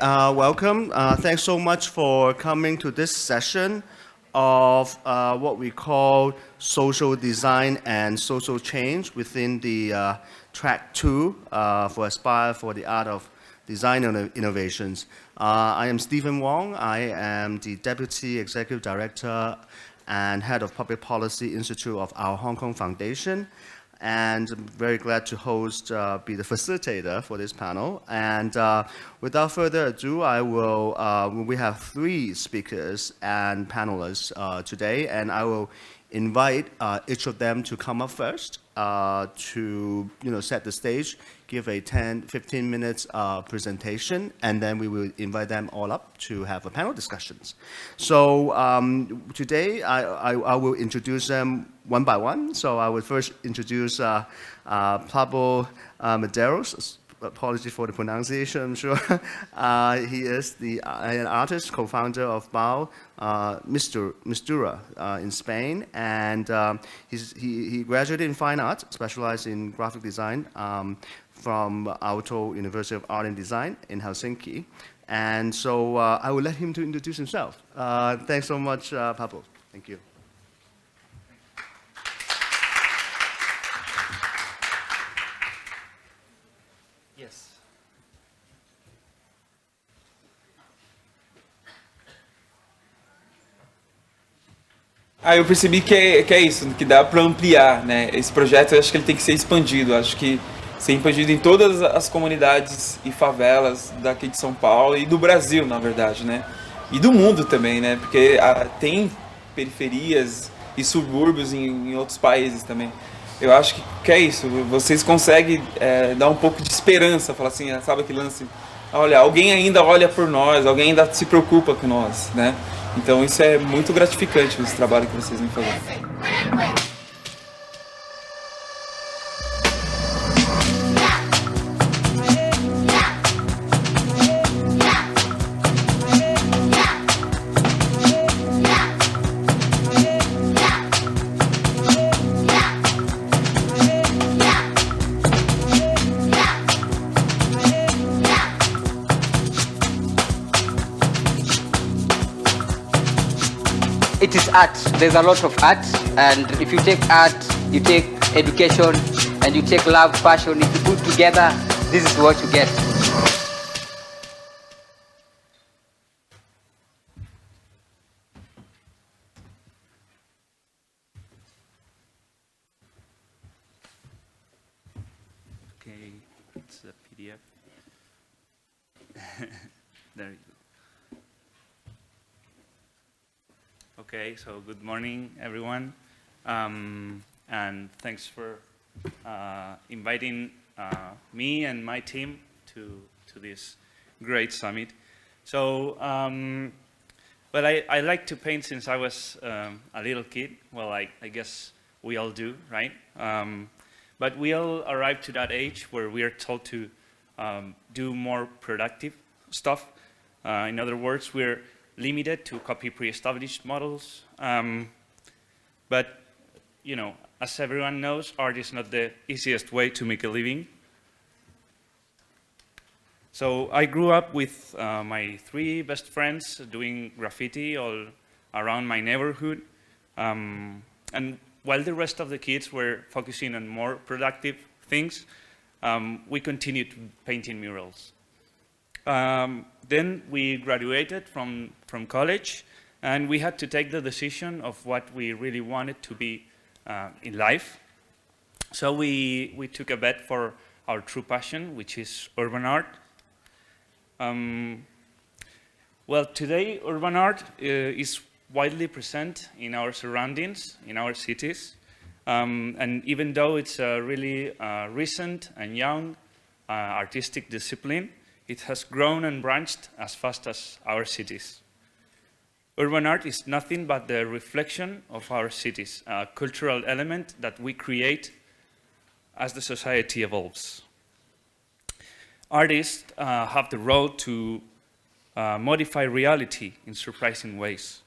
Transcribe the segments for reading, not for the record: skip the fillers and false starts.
welcome. Thanks so much for coming to this session of what we call social design and social change within the track 2 for Aspire for the Art of Design and Innovations. I am Stephen Wong. I am the Deputy Executive Director and Head of Public Policy Institute of our Hong Kong Foundation. And I'm very glad to be the facilitator for this panel. And without further ado, we have 3 speakers and panelists today, and I will invite each of them to come up first to set the stage, give a 10-15 minutes presentation, and then we will invite them all up to have a panel discussions. So today I will introduce them one by one. So I will first introduce Pablo MEDEROS. Apologies for the pronunciation, I'm sure. He is an artist, co-founder of Mistura in Spain, and he graduated in fine art, specialized in graphic design from Aalto University of Art and Design in Helsinki. And so I will let him to introduce himself. Thanks so much, Pablo. Thank you. Yes. Eu percebi que é isso, que dá para ampliar, né? Esse projeto, eu acho que ele tem que ser expandido. Acho que ser expandido em todas as comunidades e favelas daqui de São Paulo e do Brasil, na verdade, né? E do mundo também, né? Porque tem periferias e subúrbios em outros países também. Eu acho que é isso, vocês conseguem dar um pouco de esperança, falar assim, sabe aquele lance, olha, alguém ainda olha por nós, alguém ainda se preocupa com nós, né? Então isso é muito gratificante, esse trabalho que vocês vêm fazendo. It is art. There's a lot of art, and if you take art, you take education, and you take love, passion, if you put together, this is what you get. Okay, it's a PDF. There you go. Okay, so good morning, everyone, and thanks for inviting me and my team to this great summit. So, but I like to paint since I was a little kid. Well, I guess we all do, right? But we all arrive to that age where we are told to do more productive stuff. In other words, we're limited to copy pre-established models. But, as everyone knows, art is not the easiest way to make a living. So I grew up with my 3 best friends doing graffiti all around my neighborhood. And while the rest of the kids were focusing on more productive things, we continued painting murals. Then we graduated from college, and we had to take the decision of what we really wanted to be in life. So we took a bet for our true passion, which is urban art. Well, today urban art is widely present in our surroundings, in our cities. And even though it's a really recent and young artistic discipline, it has grown and branched as fast as our cities. Urban art is nothing but the reflection of our cities, a cultural element that we create as the society evolves. Artists have the role to modify reality in surprising ways.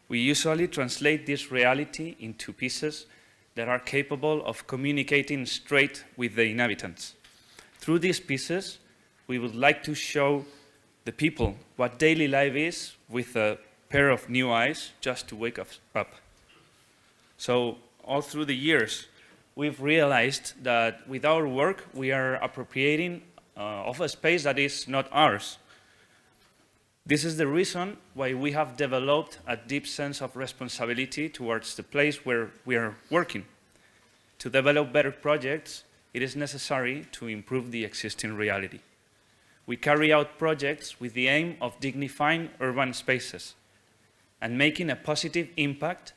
We usually translate this reality into pieces that are capable of communicating straight with the inhabitants. Through these pieces, we would like to show the people, what daily life is with a pair of new eyes just to wake us up. So all through the years, we've realized that with our work, we are appropriating of a space that is not ours. This is the reason why we have developed a deep sense of responsibility towards the place where we are working. To develop better projects, it is necessary to improve the existing reality. We carry out projects with the aim of dignifying urban spaces and making a positive impact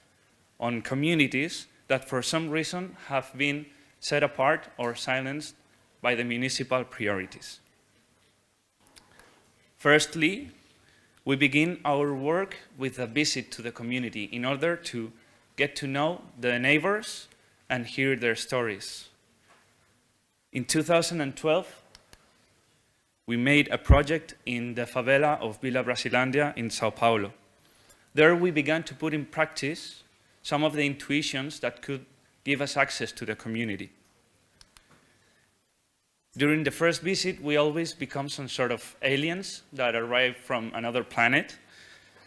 on communities that for some reason have been set apart or silenced by the municipal priorities. Firstly, we begin our work with a visit to the community in order to get to know the neighbors and hear their stories. In 2012, we made a project in the favela of Vila Brasilandia in Sao Paulo. There we began to put in practice some of the intuitions that could give us access to the community. During the first visit, we always become some sort of aliens that arrive from another planet.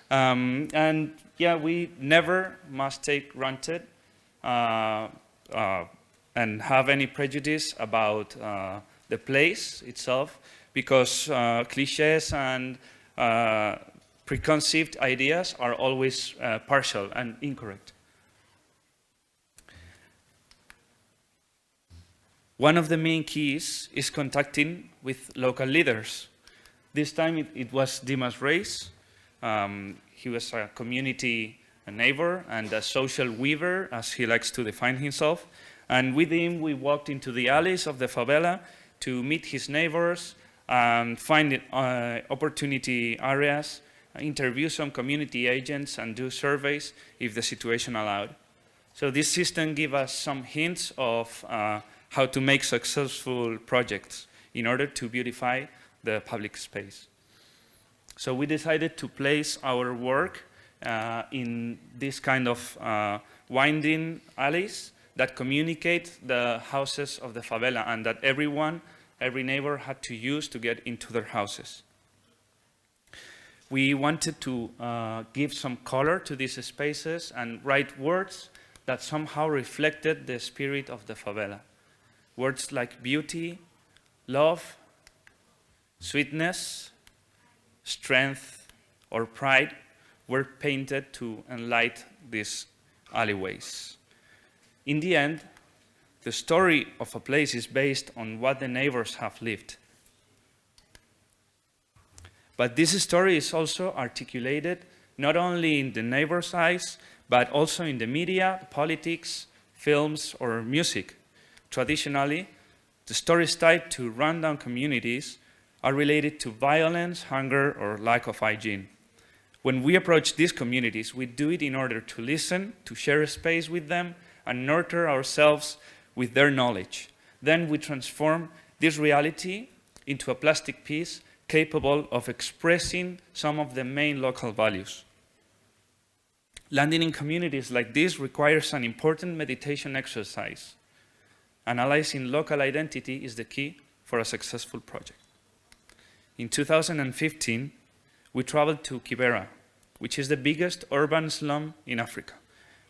And yeah, we never must take granted and have any prejudice about the place itself, because cliches and preconceived ideas are always partial and incorrect. One of the main keys is contacting with local leaders. This time it was Dimas Reis. He was a community neighbor and a social weaver, as he likes to define himself. And with him, we walked into the alleys of the favela to meet his neighbors and find opportunity areas, interview some community agents, and do surveys if the situation allowed. So this system gave us some hints of how to make successful projects in order to beautify the public space. So we decided to place our work in this kind of winding alleys that communicate the houses of the favela and that every neighbor had to use to get into their houses. We wanted to give some color to these spaces and write words that somehow reflected the spirit of the favela. Words like beauty, love, sweetness, strength, or pride were painted to enlighten these alleyways. In the end, the story of a place is based on what the neighbors have lived. But this story is also articulated not only in the neighbors' eyes, but also in the media, politics, films, or music. Traditionally, the stories tied to rundown communities are related to violence, hunger, or lack of hygiene. When we approach these communities, we do it in order to listen, to share a space with them, and nurture ourselves with their knowledge. Then we transform this reality into a plastic piece capable of expressing some of the main local values. Landing in communities like this requires an important meditation exercise. Analyzing local identity is the key for a successful project. In 2015, we traveled to Kibera, which is the biggest urban slum in Africa,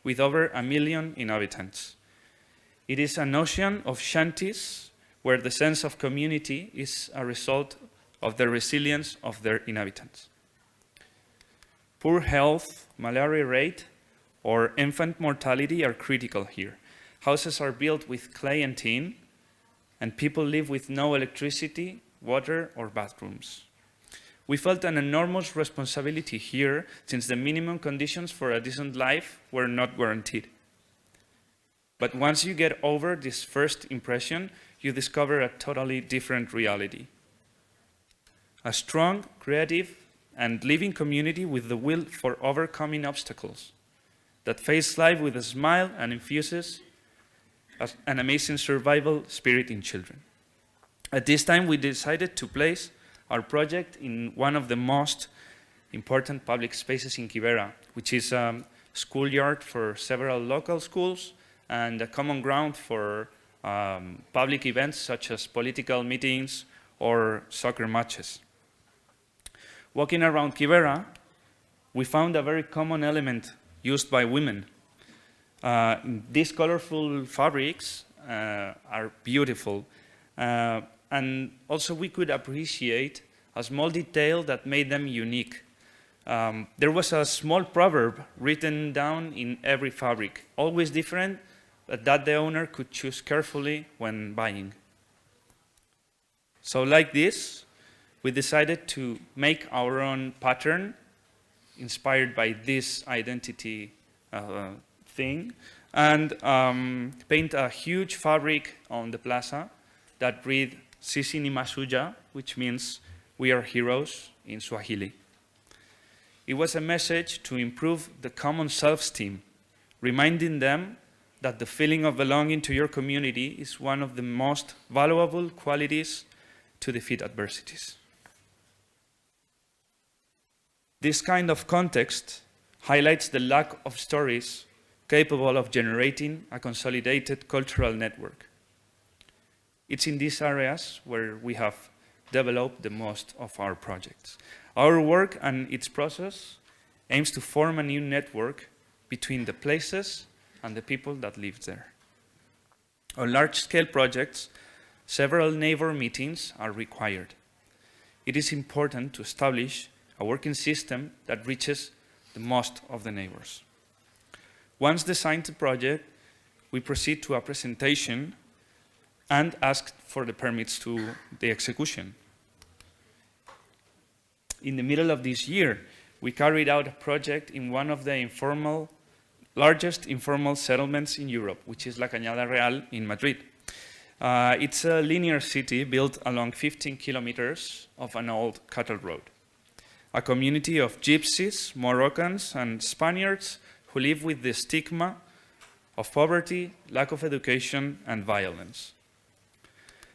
with over 1 million inhabitants. It is an ocean of shanties where the sense of community is a result of the resilience of their inhabitants. Poor health, malaria rate, or infant mortality are critical here. Houses are built with clay and tin, and people live with no electricity, water, or bathrooms. We felt an enormous responsibility here, since the minimum conditions for a decent life were not guaranteed. But once you get over this first impression, you discover a totally different reality. A strong, creative, and living community with the will for overcoming obstacles, that face life with a smile and infuses an amazing survival spirit in children. At this time, we decided to place our project in one of the most important public spaces in Kibera, which is a schoolyard for several local schools and a common ground for public events such as political meetings or soccer matches. Walking around Kibera, we found a very common element used by women. These colorful fabrics are beautiful. And also we could appreciate a small detail that made them unique. There was a small proverb written down in every fabric, always different, but that the owner could choose carefully when buying. So like this, we decided to make our own pattern inspired by this identity thing, and paint a huge fabric on the plaza that read Sisi ni Masuja, which means we are heroes in Swahili. It was a message to improve the common self-esteem, reminding them that the feeling of belonging to your community is one of the most valuable qualities to defeat adversities. This kind of context highlights the lack of stories capable of generating a consolidated cultural network. It's in these areas where we have developed the most of our projects. Our work and its process aims to form a new network between the places and the people that live there. On large-scale projects, several neighbor meetings are required. It is important to establish a working system that reaches the most of the neighbors. Once designed the project, we proceed to a presentation and ask for the permits to the execution. In the middle of this year, we carried out a project in one of the largest informal settlements in Europe, which is La Cañada Real in Madrid. It's a linear city built along 15 kilometers of an old cattle road. A community of gypsies, Moroccans, and Spaniards who live with the stigma of poverty, lack of education, and violence.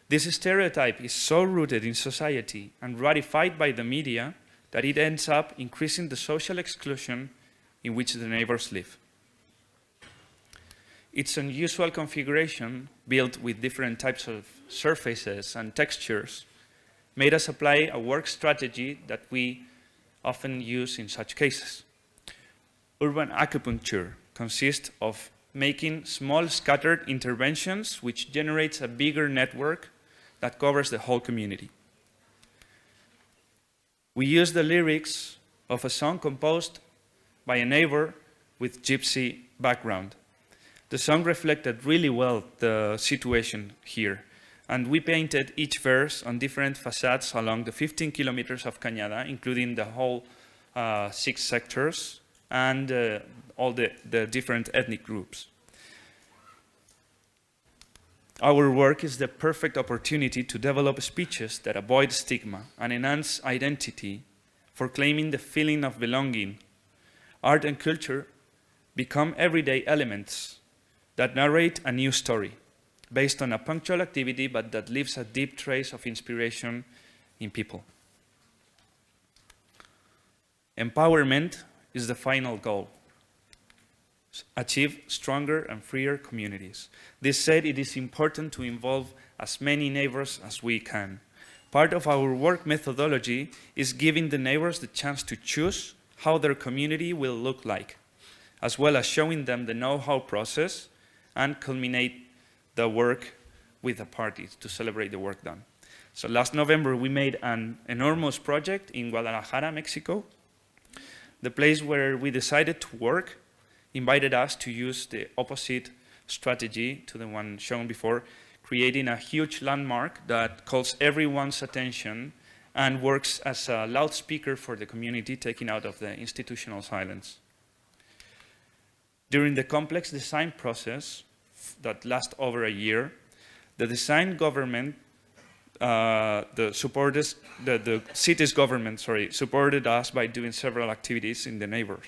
This stereotype is so rooted in society and ratified by the media that it ends up increasing the social exclusion in which the neighbors live. Its unusual configuration, built with different types of surfaces and textures, made us apply a work strategy that we often use in such cases. Urban acupuncture consists of making small scattered interventions which generates a bigger network that covers the whole community. We use the lyrics of a song composed by a neighbor with gypsy background. The song reflected really well the situation here, and we painted each verse on different facades along the 15 kilometers of Cañada, including the whole 6 sectors and all the different ethnic groups. Our work is the perfect opportunity to develop speeches that avoid stigma and enhance identity, for claiming the feeling of belonging. Art and culture become everyday elements that narrate a new story, based on a punctual activity but that leaves a deep trace of inspiration in people. Empowerment is the final goal. Achieve stronger and freer communities. This said, it is important to involve as many neighbors as we can. Part of our work methodology is giving the neighbors the chance to choose how their community will look like, as well as showing them the know-how process and culminate the work with the parties to celebrate the work done. So last November, we made an enormous project in Guadalajara, Mexico. The place where we decided to work invited us to use the opposite strategy to the one shown before, creating a huge landmark that calls everyone's attention and works as a loudspeaker for the community, taking out of the institutional silence. During the complex design process that lasts over a year, the design government, the city's government, supported us by doing several activities in the neighbors,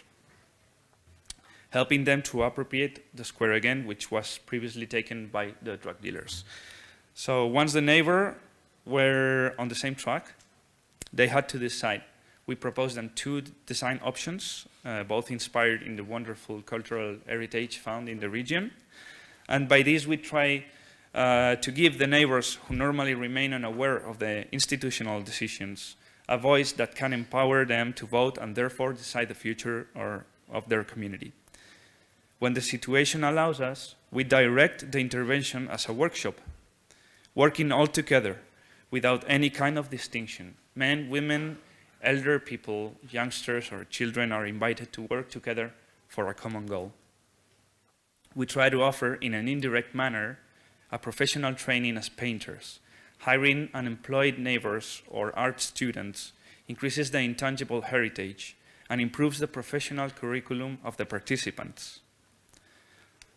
helping them to appropriate the square again, which was previously taken by the drug dealers. So once the neighbors were on the same track, they had to decide. We proposed them 2 design options, both inspired in the wonderful cultural heritage found in the region. And by this, we try to give the neighbors who normally remain unaware of the institutional decisions a voice that can empower them to vote and therefore decide the future of their community. When the situation allows us, we direct the intervention as a workshop, working all together without any kind of distinction. Men, women, elder people, youngsters, or children are invited to work together for a common goal. We try to offer, in an indirect manner, a professional training as painters. Hiring unemployed neighbors or art students increases the intangible heritage and improves the professional curriculum of the participants.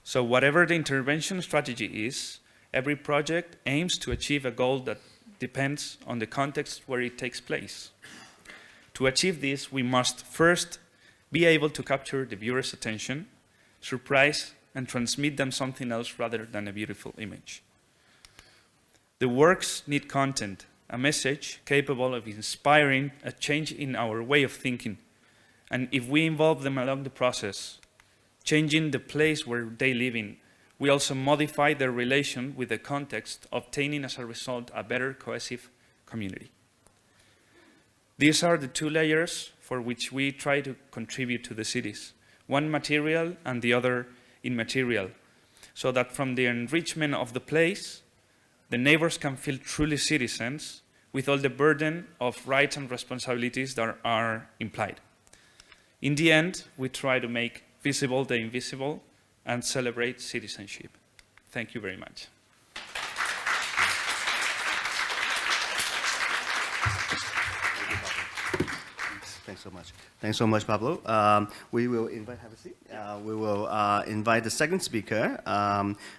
So whatever the intervention strategy is, every project aims to achieve a goal that depends on the context where it takes place. To achieve this, we must first be able to capture the viewer's attention, surprise, and transmit them something else rather than a beautiful image. The works need content, a message capable of inspiring a change in our way of thinking. And if we involve them along the process, changing the place where they live in, we also modify their relation with the context, obtaining as a result a better cohesive community. These are the two layers for which we try to contribute to the cities, one material and the other immaterial, so that from the enrichment of the place, the neighbors can feel truly citizens with all the burden of rights and responsibilities that are implied. In the end, we try to make visible the invisible and celebrate citizenship. Thank you very much. Thanks so much. Thanks so much, Pablo. We will invite, have a seat. We will invite the second speaker,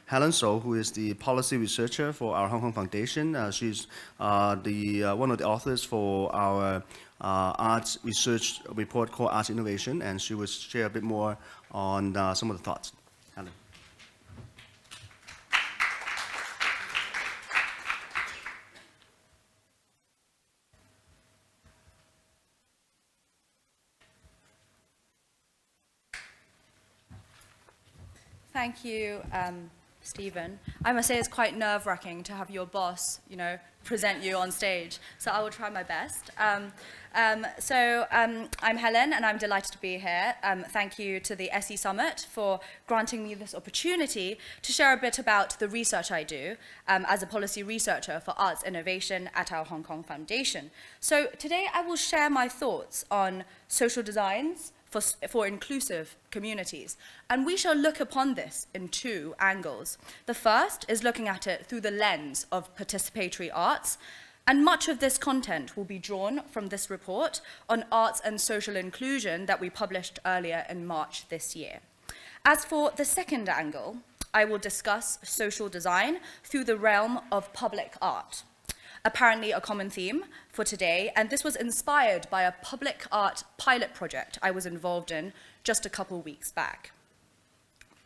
Helen SO, who is the policy researcher for our Hong Kong Foundation. She's one of the authors for our arts research report called Arts Innovation, and she will share a bit more on some of the thoughts. Helen. Thank you, Stephen. I must say it's quite nerve-wracking to have your boss, present you on stage. So I will try my best. I'm Helen, and I'm delighted to be here. Thank you to the SE Summit for granting me this opportunity to share a bit about the research I do as a policy researcher for arts innovation at our Hong Kong Foundation. So today I will share my thoughts on social designs for inclusive communities. And we shall look upon this in two angles. The first is looking at it through the lens of participatory arts, and much of this content will be drawn from this report on arts and social inclusion that we published earlier in March this year. As for the second angle, I will discuss social design through the realm of public art. Apparently a common theme for today, and this was inspired by a public art pilot project I was involved in just a couple weeks back.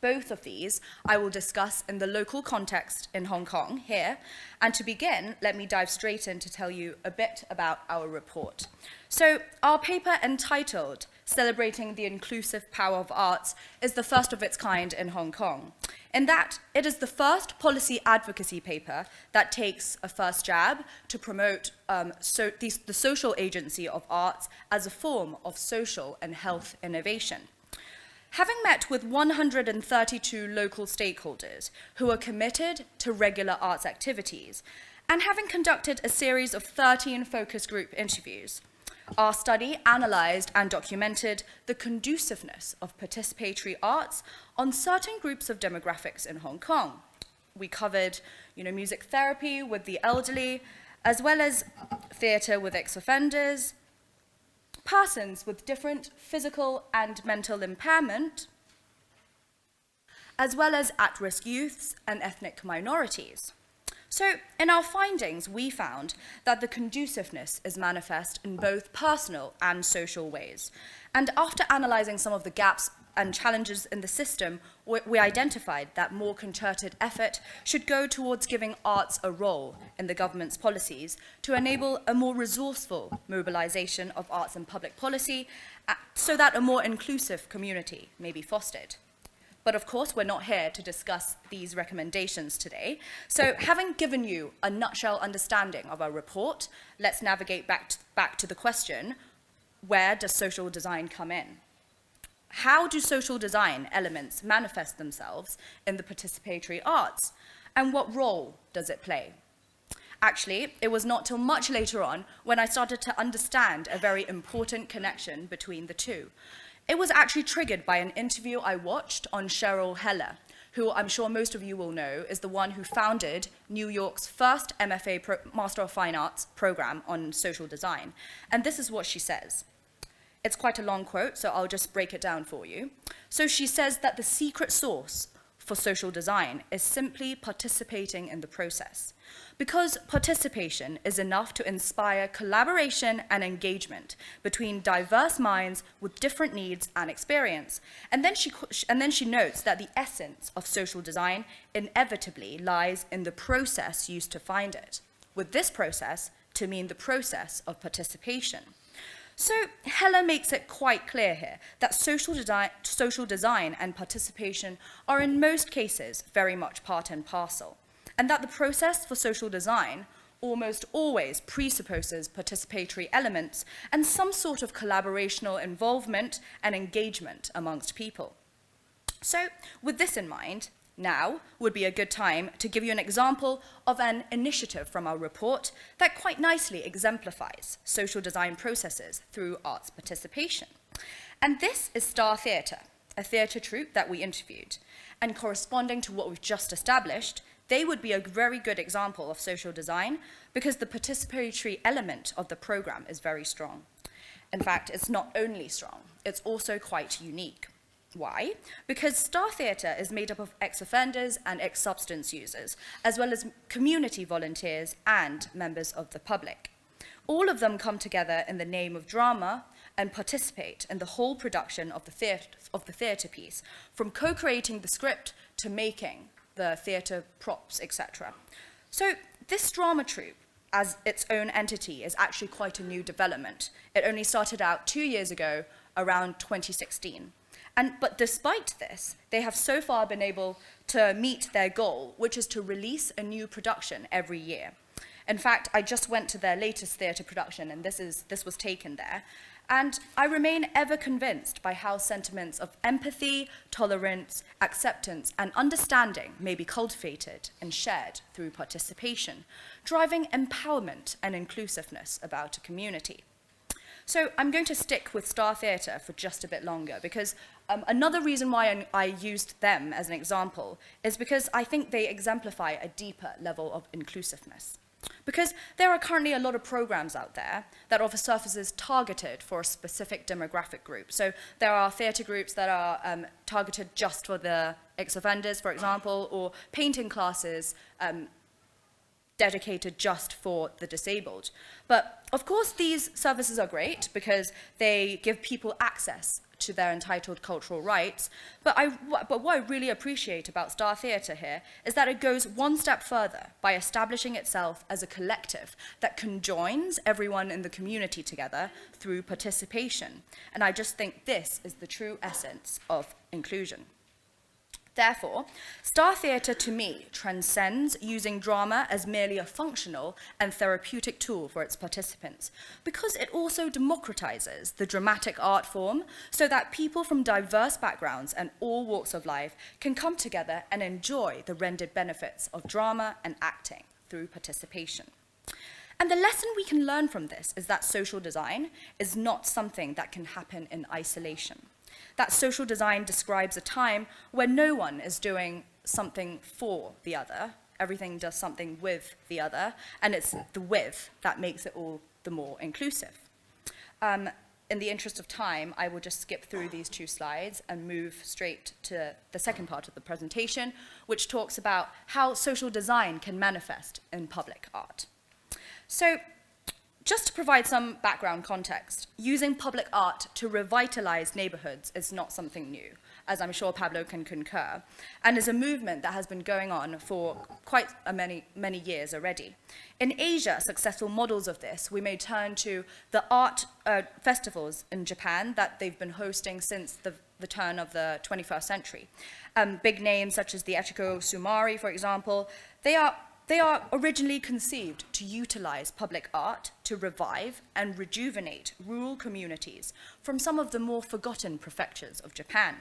Both of these I will discuss in the local context in Hong Kong here, and to begin, let me dive straight in to tell you a bit about our report. So our paper entitled Celebrating the Inclusive Power of Arts is the first of its kind in Hong Kong, in that it is the first policy advocacy paper that takes a first jab to promote the social agency of arts as a form of social and health innovation. Having met with 132 local stakeholders who are committed to regular arts activities, and having conducted a series of 13 focus group interviews, our study analysed and documented the conduciveness of participatory arts on certain groups of demographics in Hong Kong. We covered, music therapy with the elderly, as well as theatre with ex-offenders, persons with different physical and mental impairment, as well as at-risk youths and ethnic minorities. So in our findings, we found that the conduciveness is manifest in both personal and social ways. And after analysing some of the gaps and challenges in the system, we identified that more concerted effort should go towards giving arts a role in the government's policies to enable a more resourceful mobilisation of arts and public policy so that a more inclusive community may be fostered. But of course, we're not here to discuss these recommendations today. So having given you a nutshell understanding of our report, let's navigate back to the question, where does social design come in? How do social design elements manifest themselves in the participatory arts? And what role does it play? Actually, it was not till much later on when I started to understand a very important connection between the two. It was actually triggered by an interview I watched on Cheryl Heller, who I'm sure most of you will know is the one who founded New York's first MFA Master of Fine Arts program on social design. And this is what she says. It's quite a long quote, so I'll just break it down for you. So she says that the secret sauce for social design is simply participating in the process. Because participation is enough to inspire collaboration and engagement between diverse minds with different needs and experience. And then she notes that the essence of social design inevitably lies in the process used to find it, with this process to mean the process of participation. So Heller makes it quite clear here that social design and participation are in most cases very much part and parcel, and that the process for social design almost always presupposes participatory elements and some sort of collaborational involvement and engagement amongst people. So with this in mind, now would be a good time to give you an example of an initiative from our report that quite nicely exemplifies social design processes through arts participation. And this is Star Theatre, a theatre troupe that we interviewed. And corresponding to what we've just established, they would be a very good example of social design because the participatory element of the program is very strong. In fact, it's not only strong, it's also quite unique. Why? Because Star Theatre is made up of ex-offenders and ex-substance users, as well as community volunteers and members of the public. All of them come together in the name of drama and participate in the whole production of the theatre piece, from co-creating the script to making the theatre props, etc. So this drama troupe, as its own entity, is actually quite a new development. It only started out 2 years ago, around 2016. But despite this, they have so far been able to meet their goal, which is to release a new production every year. In fact, I just went to their latest theatre production, and this was taken there. And I remain ever convinced by how sentiments of empathy, tolerance, acceptance, and understanding may be cultivated and shared through participation, driving empowerment and inclusiveness about a community. So I'm going to stick with Star Theatre for just a bit longer because another reason why I used them as an example is because I think they exemplify a deeper level of inclusiveness. Because there are currently a lot of programs out there that offer services targeted for a specific demographic group. So there are theatre groups that are targeted just for the ex-offenders, for example, or painting classes dedicated just for the disabled. But of course, these services are great because they give people access to their entitled cultural rights. But what I really appreciate about Star Theatre here is that it goes one step further by establishing itself as a collective that conjoins everyone in the community together through participation. And I just think this is the true essence of inclusion. Therefore, Star Theatre to me transcends using drama as merely a functional and therapeutic tool for its participants, because it also democratizes the dramatic art form so that people from diverse backgrounds and all walks of life can come together and enjoy the rendered benefits of drama and acting through participation. And the lesson we can learn from this is that social design is not something that can happen in isolation. That social design describes a time where no one is doing something for the other, everything does something with the other, and it's the with that makes it all the more inclusive. In the interest of time, I will just skip through these two slides and move straight to the second part of the presentation, which talks about how social design can manifest in public art. So, just to provide some background context, using public art to revitalize neighborhoods is not something new, as I'm sure Pablo can concur, and is a movement that has been going on for quite many years already. In Asia, successful models of this, we may turn to the art festivals in Japan that they've been hosting since the the turn of the 21st century. Big names such as the Echiko Sumari, for example, they are originally conceived to utilize public art to revive and rejuvenate rural communities from some of the more forgotten prefectures of Japan.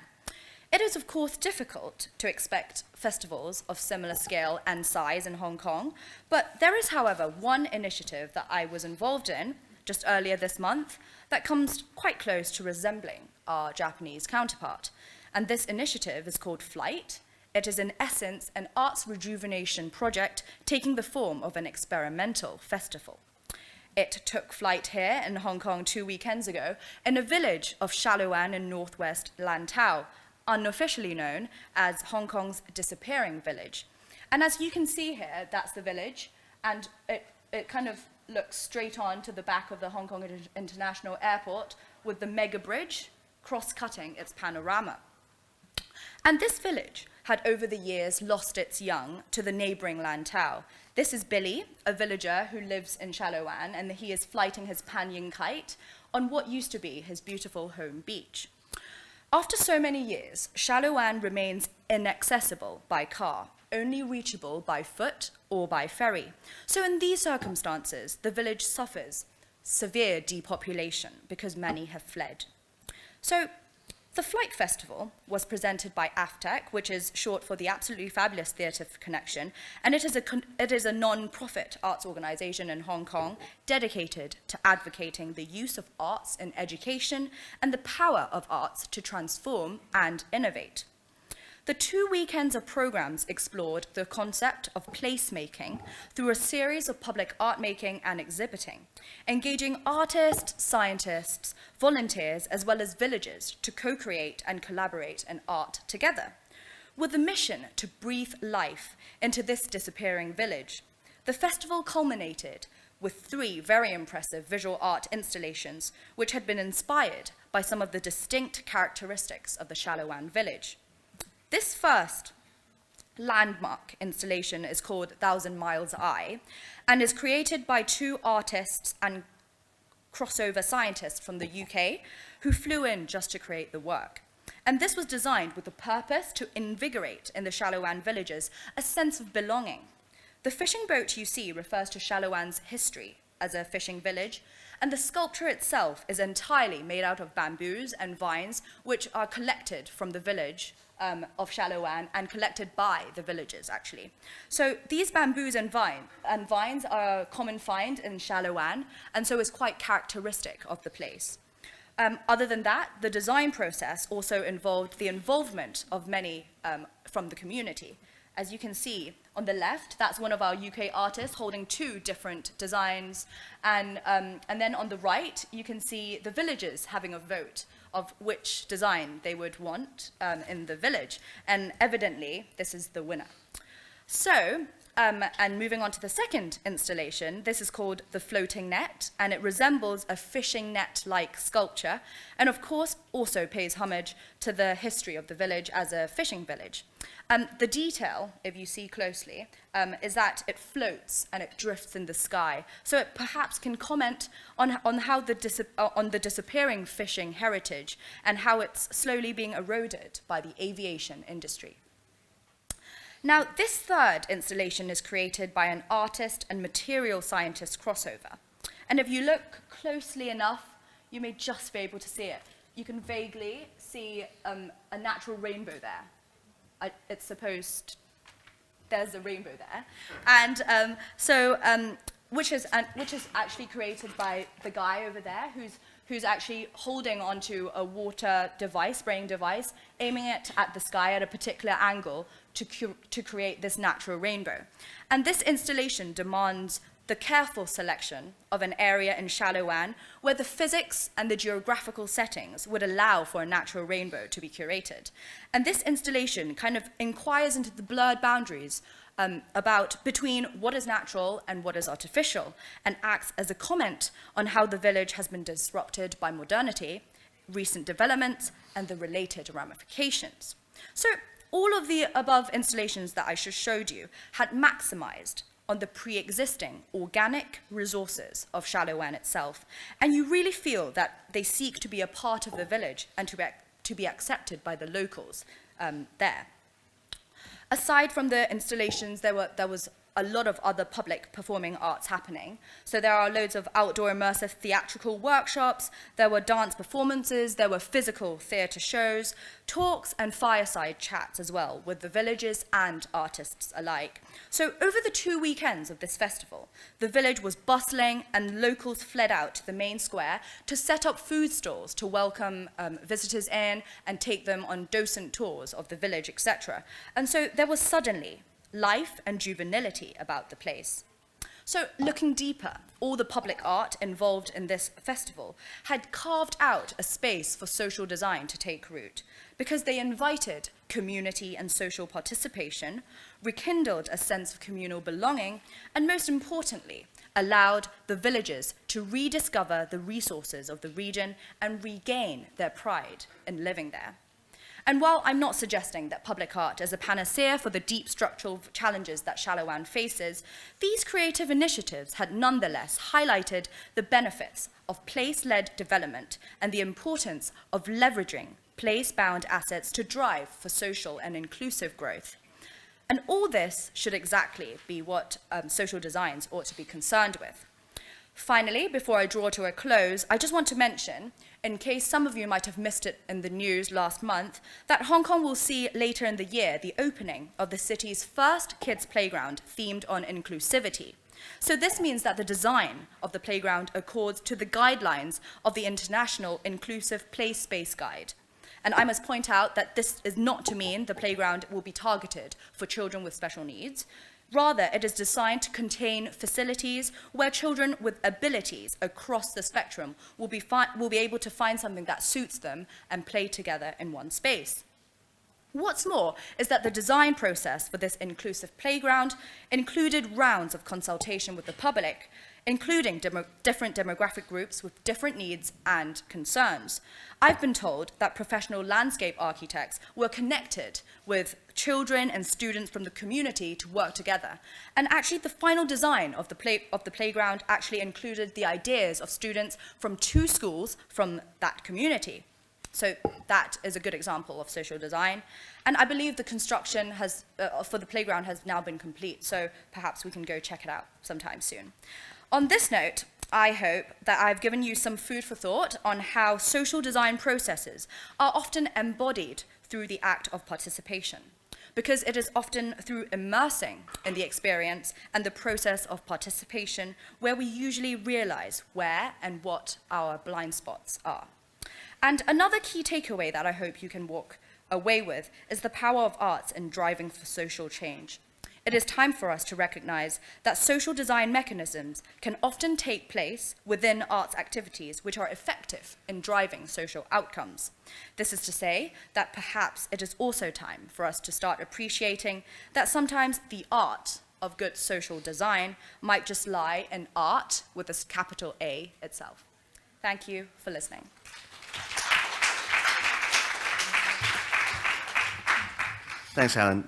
It is, of course, difficult to expect festivals of similar scale and size in Hong Kong, but there is, however, one initiative that I was involved in just earlier this month that comes quite close to resembling our Japanese counterpart. And this initiative is called Flight. It is, in essence, an arts rejuvenation project taking the form of an experimental festival. It took flight here in Hong Kong 2 weekends ago in a village of Shalowan in northwest Lantau, unofficially known as Hong Kong's disappearing village. And as you can see here, that's the village, and it kind of looks straight on to the back of the Hong Kong International Airport with the mega bridge cross-cutting its panorama. And this village had over the years lost its young to the neighboring Lantau. This is Billy, a villager who lives in Shalowan, and he is flighting his panyin kite on what used to be his beautiful home beach. After so many years, Shalowan remains inaccessible by car, only reachable by foot or by ferry. So in these circumstances, the village suffers severe depopulation because many have fled. So the Flight Festival was presented by AFTEC, which is short for the Absolutely Fabulous Theatre Connection, and it is a non-profit arts organization in Hong Kong dedicated to advocating the use of arts in education and the power of arts to transform and innovate. The 2 weekends of programs explored the concept of placemaking through a series of public art making and exhibiting, engaging artists, scientists, volunteers, as well as villagers to co-create and collaborate in art together. With the mission to breathe life into this disappearing village, the festival culminated with 3 very impressive visual art installations which had been inspired by some of the distinct characteristics of the Shalowan village. This first landmark installation is called 1,000 Miles Eye and is created by 2 artists and crossover scientists from the UK who flew in just to create the work. And this was designed with the purpose to invigorate in the Shalowan villagers a sense of belonging. The fishing boat you see refers to Shalowan's history as a fishing village, and the sculpture itself is entirely made out of bamboos and vines, which are collected from the village of Shalowan and collected by the villagers, actually. So these bamboos and vines are a common find in Shalowan, and so is quite characteristic of the place. Other than that, the design process also involved the involvement of many from the community. As you can see on the left, that's one of our UK artists holding 2 different designs. And then on the right, you can see the villagers having a vote of which design they would want in the village. And evidently, this is the winner. So, and moving on to the second installation, this is called The Floating Net, and it resembles a fishing net-like sculpture, and of course also pays homage to the history of the village as a fishing village. The detail, if you see closely, is that it floats and it drifts in the sky, so it perhaps can comment on how the disappearing fishing heritage and how it's slowly being eroded by the aviation industry. Now, this third installation is created by an artist and material scientist crossover. And if you look closely enough, you may just be able to see it. You can vaguely see a natural rainbow there. It's supposed, there's a rainbow there. And which is actually created by the guy over there who's actually holding onto a water device, spraying device, aiming it at the sky at a particular angle to create this natural rainbow. And this installation demands the careful selection of an area in Shalowan where the physics and the geographical settings would allow for a natural rainbow to be curated. And this installation kind of inquires into the blurred boundaries between what is natural and what is artificial, and acts as a comment on how the village has been disrupted by modernity, recent developments, and the related ramifications. So all of the above installations that I just showed you had maximized on the pre-existing organic resources of Shalowan itself, and you really feel that they seek to be a part of the village and to to be accepted by the locals there. Aside from the installations, there was a lot of other public performing arts happening. So there are loads of outdoor immersive theatrical workshops, there were dance performances, there were physical theatre shows, talks and fireside chats as well with the villagers and artists alike. So over the 2 weekends of this festival, the village was bustling and locals fled out to the main square to set up food stalls to welcome visitors in and take them on docent tours of the village, etc. And so there was suddenly life and juvenility about the place. So looking deeper, all the public art involved in this festival had carved out a space for social design to take root because they invited community and social participation, rekindled a sense of communal belonging, and most importantly, allowed the villagers to rediscover the resources of the region and regain their pride in living there. And while I'm not suggesting that public art is a panacea for the deep structural challenges that Shalawan faces, these creative initiatives had nonetheless highlighted the benefits of place-led development and the importance of leveraging place-bound assets to drive for social and inclusive growth. And all this should exactly be what social designs ought to be concerned with. Finally, before I draw to a close, I just want to mention, in case some of you might have missed it in the news last month, that Hong Kong will see later in the year the opening of the city's first kids' playground themed on inclusivity. So this means that the design of the playground accords to the guidelines of the International Inclusive Play Space Guide. And I must point out that this is not to mean the playground will be targeted for children with special needs. Rather, it is designed to contain facilities where children with abilities across the spectrum will be able to find something that suits them and play together in one space. What's more is that the design process for this inclusive playground included rounds of consultation with the public, including different demographic groups with different needs and concerns. I've been told that professional landscape architects were connected with children and students from the community to work together. And actually the final design of the playground actually included the ideas of students from 2 schools from that community. So that is a good example of social design. And I believe the construction for the playground has now been complete, so perhaps we can go check it out sometime soon. On this note, I hope that I've given you some food for thought on how social design processes are often embodied through the act of participation, because it is often through immersing in the experience and the process of participation where we usually realize where and what our blind spots are. And another key takeaway that I hope you can walk away with is the power of arts in driving for social change. It is time for us to recognize that social design mechanisms can often take place within arts activities which are effective in driving social outcomes. This is to say that perhaps it is also time for us to start appreciating that sometimes the art of good social design might just lie in art with a capital A itself. Thank you for listening. Thanks, Helen.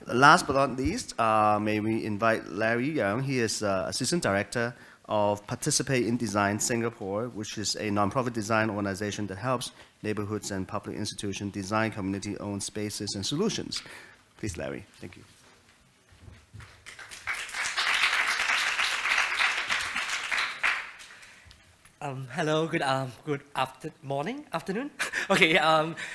Last but not least, may we invite Larry YEUNG. He is Assistant Director of Participate in Design Singapore, which is a nonprofit design organization that helps neighborhoods and public institutions design community-owned spaces and solutions. Please, Larry. Thank you. Hello, good afternoon. Okay,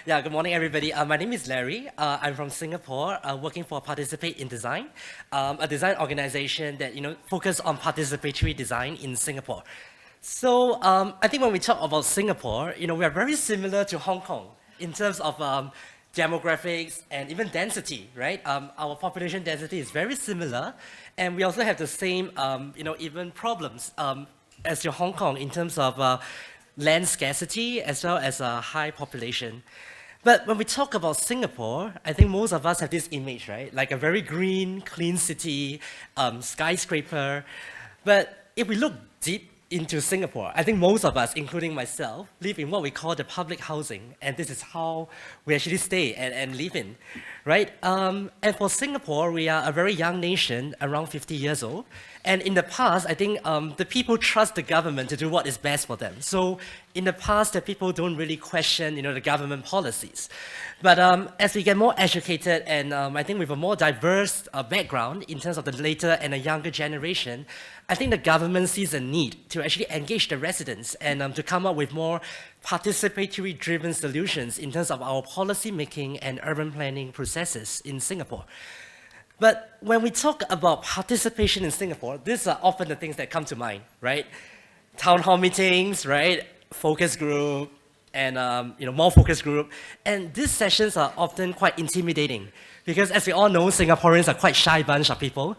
good morning, everybody. My name is Larry. I'm from Singapore, working for Participate in Design, a design organization that focus on participatory design in Singapore. So I think when we talk about Singapore, we are very similar to Hong Kong in terms of demographics and even density, right? Our population density is very similar, and we also have the same, even problems as to Hong Kong in terms of land scarcity as well as a high population. But when we talk about Singapore, I think most of us have this image, right? Like a very green, clean city, skyscraper. But if we look deep into Singapore, I think most of us, including myself, live in what we call the public housing, and this is how we actually stay and live in, right? And for Singapore, we are a very young nation, around 50 years old, And in the past, I think the people trust the government to do what is best for them. So in the past, the people don't really question, the government policies. But as we get more educated and I think with a more diverse background in terms of the later and the younger generation, I think the government sees a need to actually engage the residents and to come up with more participatory driven solutions in terms of our policy making and urban planning processes in Singapore. But when we talk about participation in Singapore, these are often the things that come to mind, right? Town hall meetings, right? Focus group, and more focus group. And these sessions are often quite intimidating because as we all know, Singaporeans are quite shy bunch of people.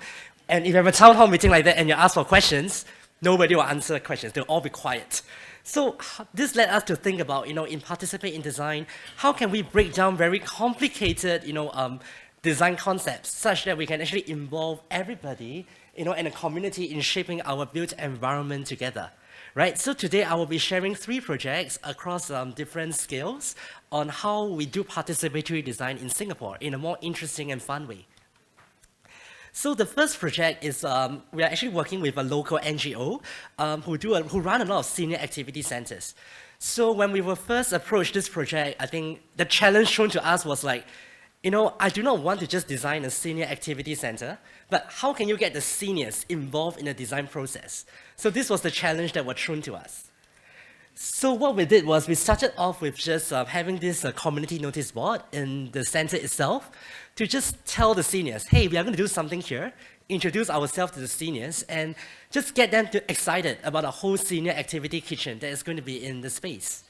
And if you have a town hall meeting like that and you ask for questions, nobody will answer questions, they'll all be quiet. So this led us to think about, in Participate in Design, how can we break down very complicated, design concepts such that we can actually involve everybody, and a community in shaping our built environment together, right? So today I will be sharing 3 projects across different scales on how we do participatory design in Singapore in a more interesting and fun way. So the first project is we are actually working with a local NGO who run a lot of senior activity centers. So when we were first approached this project, I think the challenge thrown to us was like, I do not want to just design a senior activity center, but how can you get the seniors involved in the design process? So this was the challenge that was thrown to us. So what we did was we started off with just having this community notice board in the center itself to just tell the seniors, hey, we are going to do something here, introduce ourselves to the seniors, and just get them excited about a whole senior activity kitchen that is going to be in the space.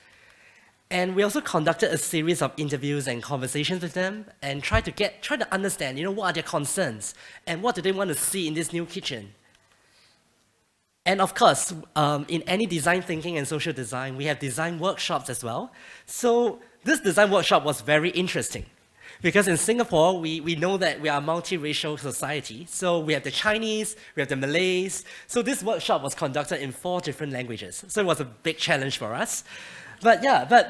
And we also conducted a series of interviews and conversations with them and try to understand, what are their concerns and what do they want to see in this new kitchen. And of course, in any design thinking and social design, we have design workshops as well. So this design workshop was very interesting because in Singapore, we know that we are a multiracial society. So we have the Chinese, we have the Malays. So this workshop was conducted in 4 different languages. So it was a big challenge for us. But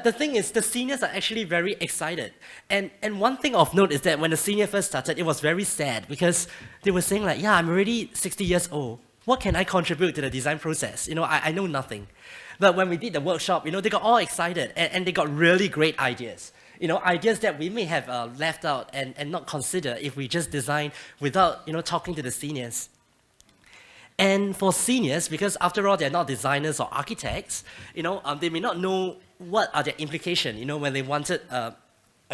the thing is, the seniors are actually very excited. And one thing of note is that when the senior first started, it was very sad because they were saying like, I'm already 60 years old. What can I contribute to the design process? I know nothing. But when we did the workshop, they got all excited and they got really great ideas. Ideas that we may have left out and not consider if we just design without, talking to the seniors. And for seniors, because after all, they're not designers or architects, they may not know what are the implications, when they wanted a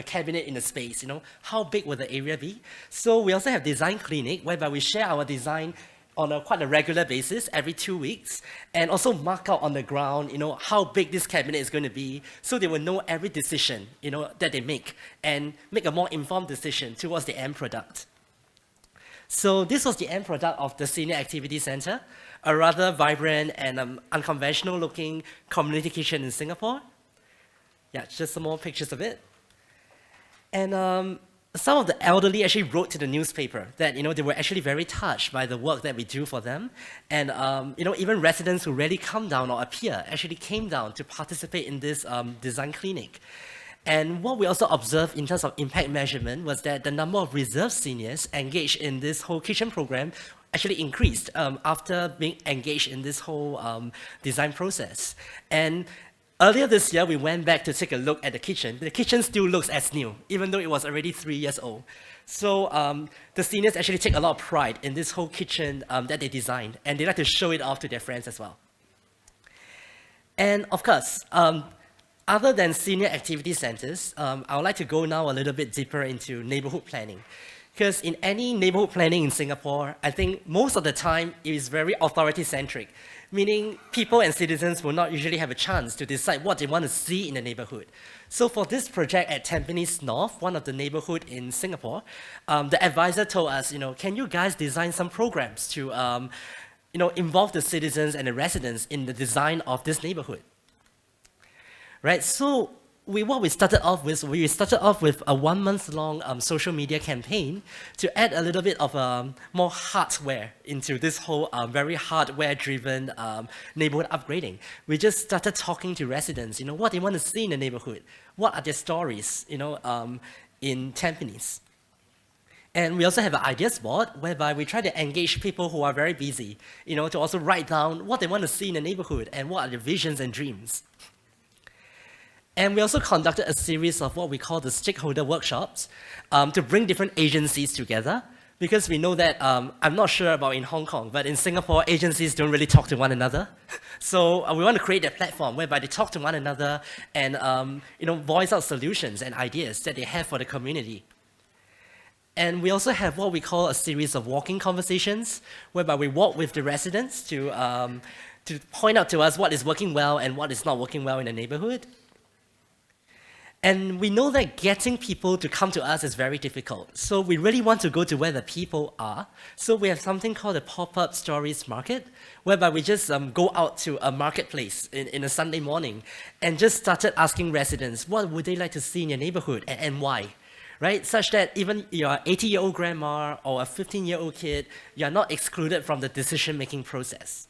cabinet in a space, how big will the area be? So we also have design clinic, whereby we share our design on quite a regular basis, every 2 weeks, and also mark out on the ground, how big this cabinet is going to be, so they will know every decision, that they make, and make a more informed decision towards the end product. So this was the end product of the Senior Activity Center, a rather vibrant and unconventional looking community kitchen in Singapore. Yeah, just some more pictures of it. And some of the elderly actually wrote to the newspaper that they were actually very touched by the work that we do for them. And even residents who rarely come down or appear actually came down to participate in this design clinic. And what we also observed in terms of impact measurement was that the number of reserve seniors engaged in this whole kitchen program actually increased after being engaged in this whole design process. And earlier this year, we went back to take a look at the kitchen. The kitchen still looks as new, even though it was already 3 years old. So the seniors actually take a lot of pride in this whole kitchen that they designed, and they like to show it off to their friends as well. And of course, other than senior activity centers, I would like to go now a little bit deeper into neighborhood planning. Because in any neighborhood planning in Singapore, I think most of the time it is very authority-centric, meaning people and citizens will not usually have a chance to decide what they want to see in the neighborhood. So for this project at Tampines North, one of the neighborhood in Singapore, the advisor told us, can you guys design some programs to involve the citizens and the residents in the design of this neighborhood? Right, so what we started off with a 1 month long social media campaign to add a little bit of more hardware into this whole very hardware driven neighborhood upgrading. We just started talking to residents, what they want to see in the neighborhood, what are their stories, in Tampines. And we also have an ideas board whereby we try to engage people who are very busy, to also write down what they want to see in the neighborhood and what are their visions and dreams. And we also conducted a series of what we call the stakeholder workshops to bring different agencies together, because we know that, I'm not sure about in Hong Kong, but in Singapore, agencies don't really talk to one another. So we want to create a platform whereby they talk to one another and voice out solutions and ideas that they have for the community. And we also have what we call a series of walking conversations, whereby we walk with the residents to point out to us what is working well and what is not working well in the neighborhood. And we know that getting people to come to us is very difficult. So we really want to go to where the people are. So we have something called a pop-up stories market, whereby we just go out to a marketplace in a Sunday morning and just started asking residents, what would they like to see in your neighborhood and why? Right? Such that even your 80-year-old grandma or a 15-year-old kid, you're not excluded from the decision-making process.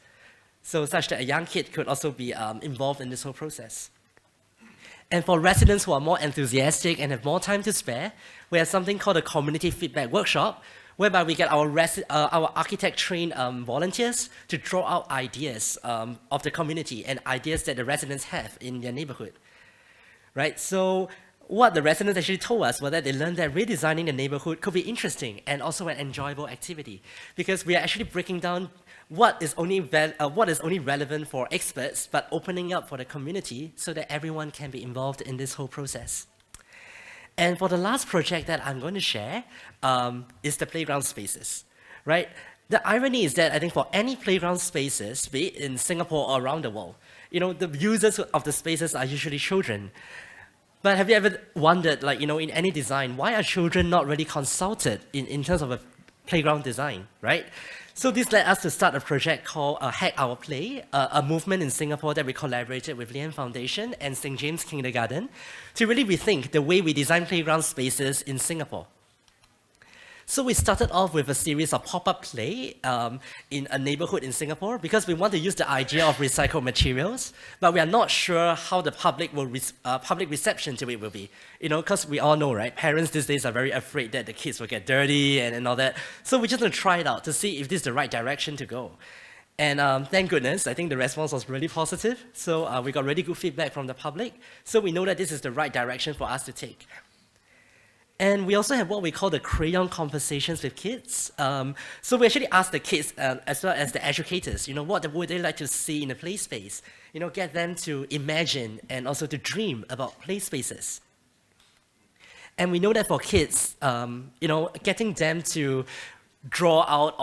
So such that a young kid could also be involved in this whole process. And for residents who are more enthusiastic and have more time to spare, we have something called a community feedback workshop, whereby we get our architect-trained volunteers to draw out ideas of the community and ideas that the residents have in their neighborhood. Right? So what the residents actually told us was that they learned that redesigning the neighborhood could be interesting and also an enjoyable activity, because we are actually breaking down what is only relevant for experts, but opening up for the community so that everyone can be involved in this whole process. And for the last project that I'm going to share is the playground spaces, right? The irony is that I think for any playground spaces, be it in Singapore or around the world, the users of the spaces are usually children. But have you ever wondered, in any design, why are children not really consulted in terms of a playground design, right? So this led us to start a project called Hack Our Play, a movement in Singapore that we collaborated with Lian Foundation and St. James Kindergarten to really rethink the way we design playground spaces in Singapore. So we started off with a series of pop-up play in a neighborhood in Singapore, because we want to use the idea of recycled materials, but we are not sure how the public reception to it will be. Because we all know, right? Parents these days are very afraid that the kids will get dirty and all that. So we just want to try it out to see if this is the right direction to go. And thank goodness, I think the response was really positive. So we got really good feedback from the public. So we know that this is the right direction for us to take. And we also have what we call the crayon conversations with kids. So we actually ask the kids, as well as the educators, what would they like to see in a play space? Get them to imagine and also to dream about play spaces. And we know that for kids, getting them to draw out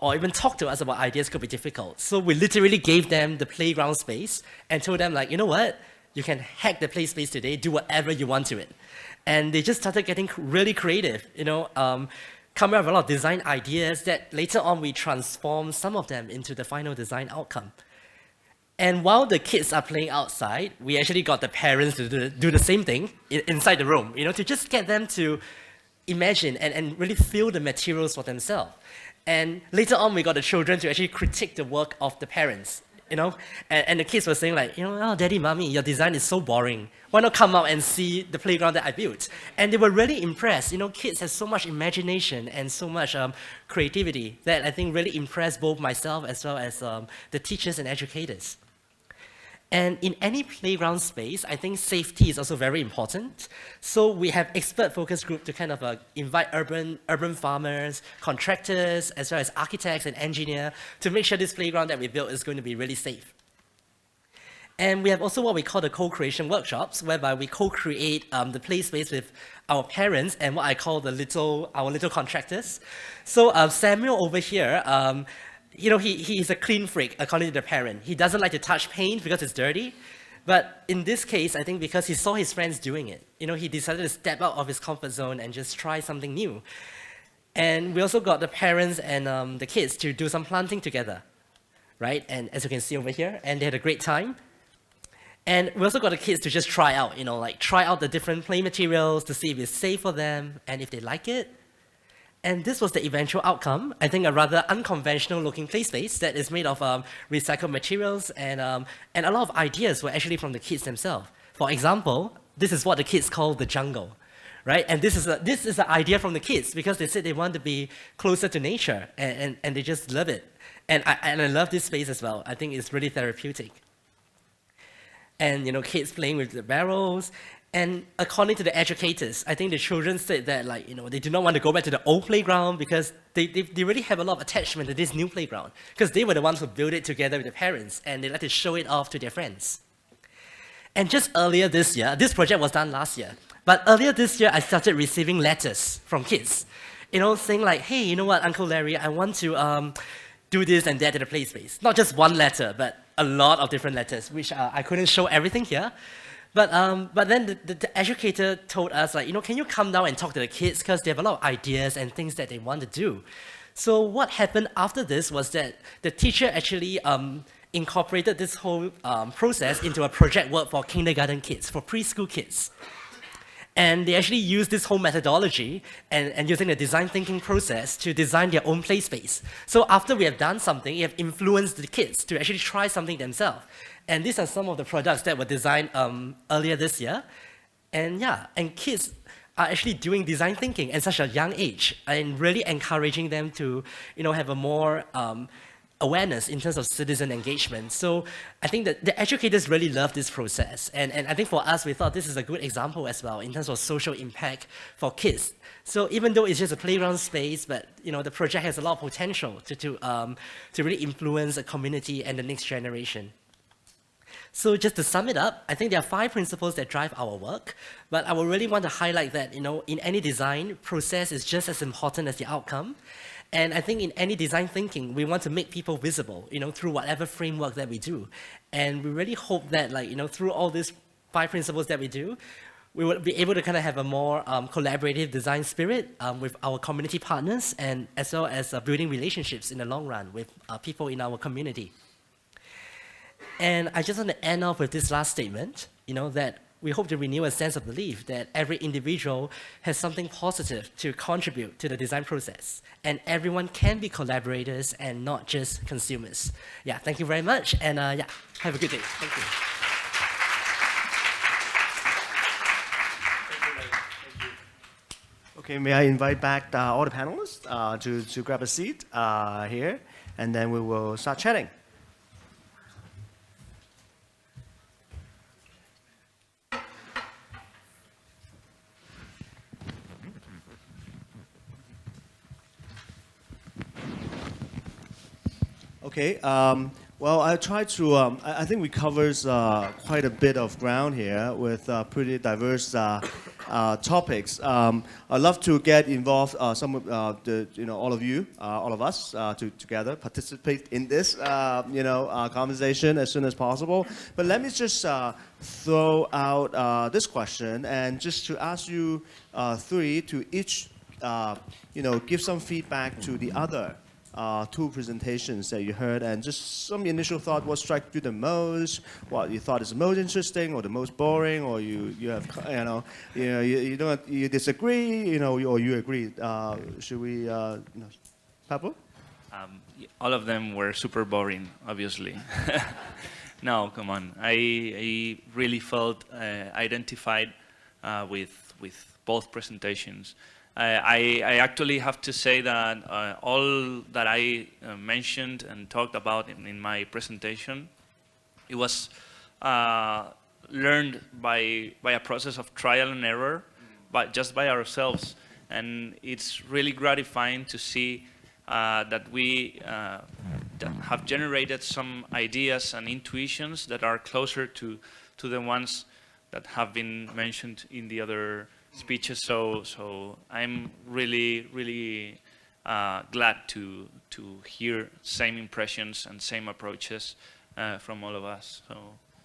or even talk to us about ideas could be difficult. So we literally gave them the playground space and told them, you know what? You can hack the play space today, do whatever you want to it. And they just started getting really creative, coming up with a lot of design ideas that later on we transformed some of them into the final design outcome. And while the kids are playing outside, we actually got the parents to do the same thing inside the room, to just get them to imagine and really feel the materials for themselves. And later on, we got the children to actually critique the work of the parents. And the kids were saying oh, Daddy, Mommy, your design is so boring. Why not come out and see the playground that I built? And they were really impressed. Kids have so much imagination and so much creativity that I think really impressed both myself as well as the teachers and educators. And in any playground space, I think safety is also very important. So we have expert focus group to kind of invite urban farmers, contractors, as well as architects and engineers to make sure this playground that we built is going to be really safe. And we have also what we call the co-creation workshops, whereby we co-create the play space with our parents and what I call our little contractors. So Samuel over here, he is a clean freak, according to the parent. He doesn't like to touch paint because it's dirty. But in this case, I think because he saw his friends doing it, he decided to step out of his comfort zone and just try something new. And we also got the parents and the kids to do some planting together, right? And as you can see over here, and they had a great time. And we also got the kids to just try out, try out the different play materials to see if it's safe for them and if they like it. And this was the eventual outcome. I think a rather unconventional looking play space that is made of recycled materials, and a lot of ideas were actually from the kids themselves. For example, this is what the kids call the jungle, right? And this is an idea from the kids because they said they want to be closer to nature and they just love it. And I love this space as well. I think it's really therapeutic. And kids playing with the barrels. And according to the educators, I think the children said that they do not want to go back to the old playground because they really have a lot of attachment to this new playground because they were the ones who built it together with their parents and they like to show it off to their friends. And just earlier this year, this project was done last year, but earlier this year I started receiving letters from kids, saying like, hey, you know what, Uncle Larry, I want to do this and that to the play space. Not just one letter, but a lot of different letters, which I couldn't show everything here. But then the educator told us, can you come down and talk to the kids because they have a lot of ideas and things that they want to do. So what happened after this was that the teacher actually incorporated this whole process into a project work for kindergarten kids, for preschool kids. And they actually used this whole methodology and using the design thinking process to design their own play space. So after we have done something, we have influenced the kids to actually try something themselves. And these are some of the products that were designed earlier this year. And kids are actually doing design thinking at such a young age and really encouraging them to have a more awareness in terms of citizen engagement. So I think that the educators really love this process. And I think for us, we thought this is a good example as well in terms of social impact for kids. So even though it's just a playground space, but the project has a lot of potential to really influence a community and the next generation. So just to sum it up, I think there are 5 principles that drive our work, but I would really want to highlight that, in any design, process is just as important as the outcome. And I think in any design thinking, we want to make people visible, through whatever framework that we do. And we really hope that, through all these 5 principles that we do, we will be able to kind of have a more collaborative design spirit with our community partners and as well as building relationships in the long run with people in our community. And I just want to end off with this last statement, that we hope to renew a sense of belief that every individual has something positive to contribute to the design process. And everyone can be collaborators and not just consumers. Yeah, thank you very much. And have a good day. Thank you. Okay, may I invite back all the panelists to grab a seat here, and then we will start chatting. Okay, well, I tried to, I think we covers quite a bit of ground here with pretty diverse topics. I'd love to get involved, some of all of you, all of us, together participate in this, conversation as soon as possible. But let me just throw out this question and just to ask you 3 to each, give some feedback to the other 2 presentations that you heard, and just some initial thought. What struck you the most? What you thought is the most interesting, or the most boring, or you have you disagree, or you agree? Should we, Pablo? All of them were super boring, obviously. No, come on. I really felt identified with both presentations. I actually have to say that all that I mentioned and talked about in my presentation, it was learned by a process of trial and error, but just by ourselves. And it's really gratifying to see that we have generated some ideas and intuitions that are closer to the ones that have been mentioned in the other speeches. So I'm really glad to hear same impressions and same approaches from all of us. So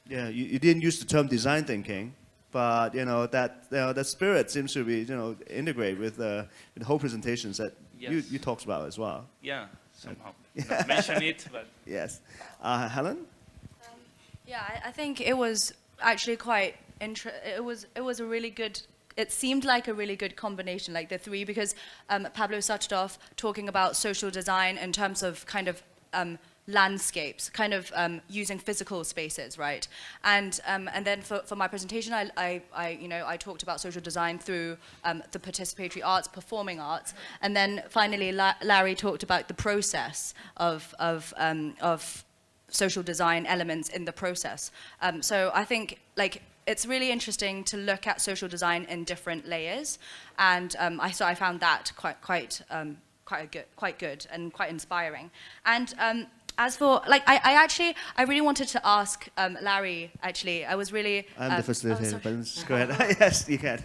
yeah, you didn't use the term design thinking, but that spirit seems to be integrated with the whole presentations that yes. you talked about as well. Yeah, somehow not mention it, but yes. Helen? Yeah, I think it was actually quite it was a really good. It seemed like a really good combination, like the 3, because Pablo started off talking about social design in terms of kind of landscapes, kind of using physical spaces, right? And then for my presentation, I talked about social design through the participatory arts, performing arts, and then finally Larry talked about the process of social design elements in the process. So I think it's really interesting to look at social design in different layers, and so I found that quite good and quite inspiring. And as for I really wanted to ask Larry. Actually, I was really. I'm the facilitator, but go ahead. Yes, you can.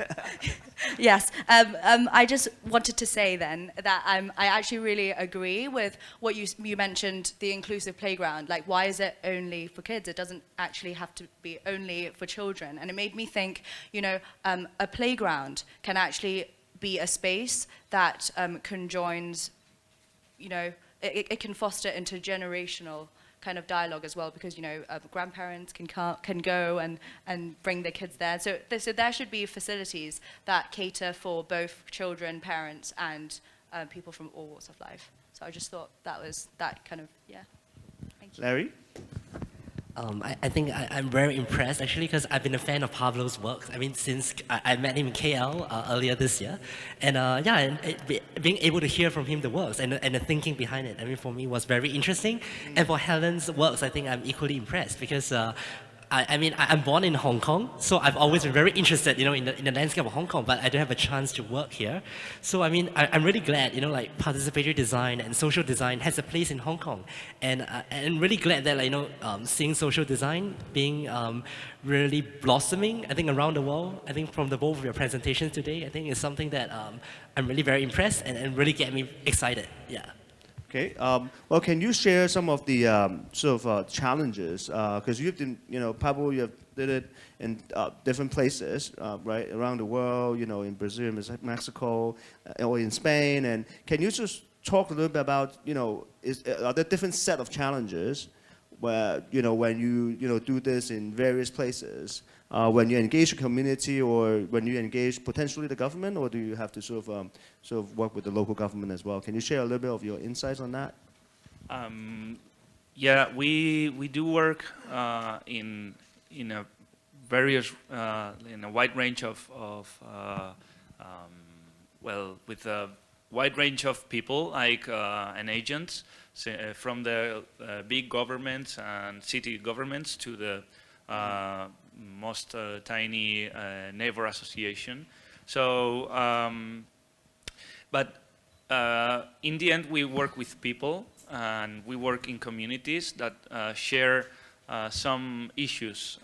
Yes, I just wanted to say then that I actually really agree with what you mentioned, the inclusive playground. Like, why is it only for kids? It doesn't actually have to be only for children. And it made me think, a playground can actually be a space that conjoins, it can foster intergenerational kind of dialogue as well, because grandparents can go and bring their kids there. So there should be facilities that cater for both children, parents, and people from all walks of life. So I just thought that was that kind of, yeah. Thank you. Larry? I think I'm very impressed, actually, because I've been a fan of Pablo's work. I mean, since I met him in KL earlier this year. And being able to hear from him the works and the thinking behind it, I mean, for me was very interesting. And for Helen's works, I think I'm equally impressed, because I'm born in Hong Kong, so I've always been very interested, in the landscape of Hong Kong, but I don't have a chance to work here. So I'm really glad, participatory design and social design has a place in Hong Kong, and I'm really glad that seeing social design being really blossoming, I think around the world. I think from both of your presentations today, I think it's something that I'm really very impressed and really get me excited. Yeah. Okay. Well, can you share some of the challenges? Because you've been, Pablo, you have did it in different places, right, around the world. In Brazil, in Mexico, or in Spain. And can you just talk a little bit about, are there different set of challenges where, when you do this in various places, when you engage the community or when you engage potentially the government, or do you have to sort of work with the local government as well? Can you share a little bit of your insights on that? Yeah, we do work in a various in a wide range of with a wide range of people, like and agents, from the big governments and city governments to the most tiny neighbor association. So, but in the end, we work with people, and we work in communities that share some issues,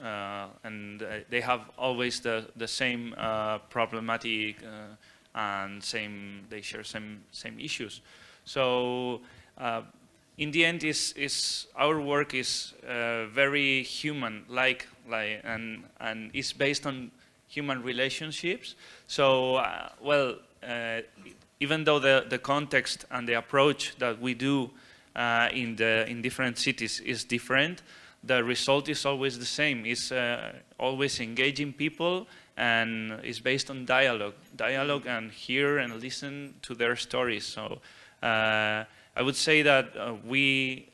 and they have always the same problematic and they share same issues. So in the end, our work is very human, and is based on human relationships. So even though the context and the approach that we do in different cities is different, the result is always the same. It's always engaging people, and it's based on dialogue and hear and listen to their stories. So I would say that we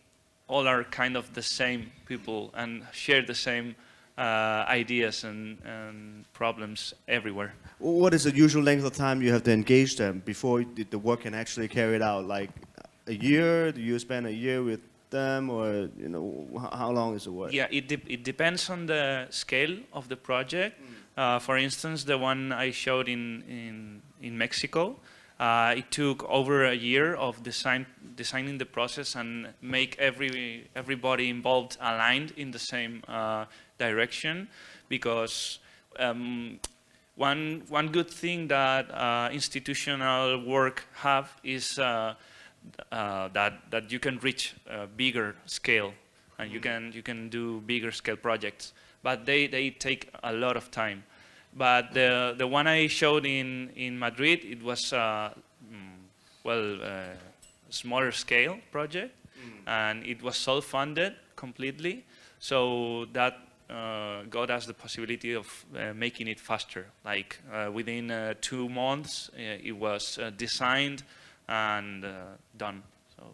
all are kind of the same people and share the same ideas and problems everywhere. What is the usual length of time you have to engage them before the work can actually carry it out? Like a year? Do you spend a year with them, or how long is the work? Yeah, it depends on the scale of the project. For instance, the one I showed in Mexico, it took over a year of designing the process and make everybody involved aligned in the same direction, because one good thing that institutional work have is that you can reach a bigger scale, and you can do bigger scale projects, but they take a lot of time. But the one I showed in Madrid, it was a smaller scale project, and it was self-funded completely. So that got us the possibility of making it faster. Like within 2 months, it was designed and done. So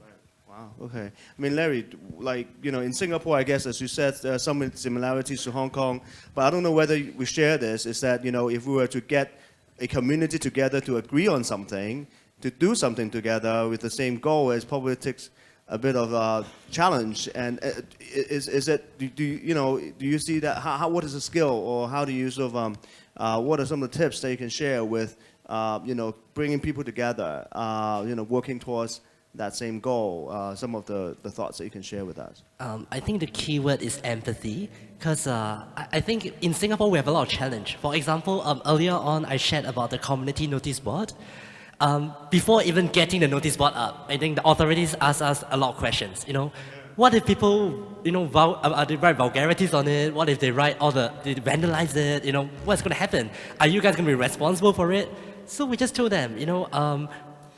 Wow, okay. I mean, Larry, like, in Singapore, I guess, as you said, there are some similarities to Hong Kong, but I don't know whether we share this, is that, if we were to get a community together to agree on something, to do something together with the same goal, it probably takes a bit of a challenge. And do you see that, what is the skill, or how do you sort of, what are some of the tips that you can share with, bringing people together, working towards that same goal, some of the thoughts that you can share with us? I think the key word is empathy, because I think in Singapore we have a lot of challenge. For example, earlier on I shared about the community notice board. Before even getting the notice board up, I think the authorities ask us a lot of questions. What if people, they write vulgarities on it? What if they write they vandalize it? What's going to happen? Are you guys going to be responsible for it? So we just told them,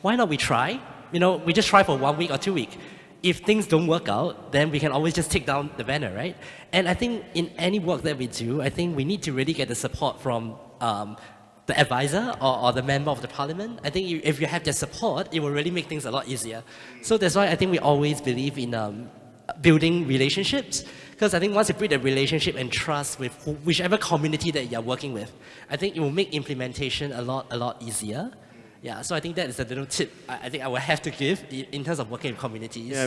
why not we try? We just try for 1 week or 2 weeks. If things don't work out, then we can always just take down the banner, right? And I think in any work that we do, I think we need to really get the support from the advisor or the member of the parliament. I think if you have their support, it will really make things a lot easier. So that's why I think we always believe in building relationships, because I think once you build a relationship and trust with whichever community that you're working with, I think it will make implementation a lot easier. Yeah, so I think that is a little tip I think I will have to give in terms of working with communities. Yeah,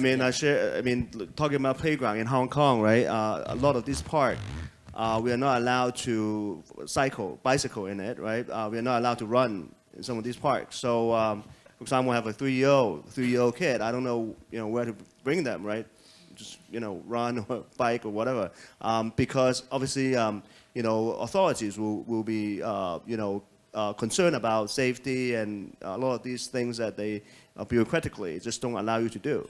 talking about playground in Hong Kong, right? A lot of this park, we are not allowed to bicycle in it, right? We are not allowed to run in some of these parks. So, for example, I have a three-year-old kid. I don't know, where to bring them, right? Just, run or bike or whatever. Because obviously, authorities will be, concerned about safety and a lot of these things that they bureaucratically just don't allow you to do.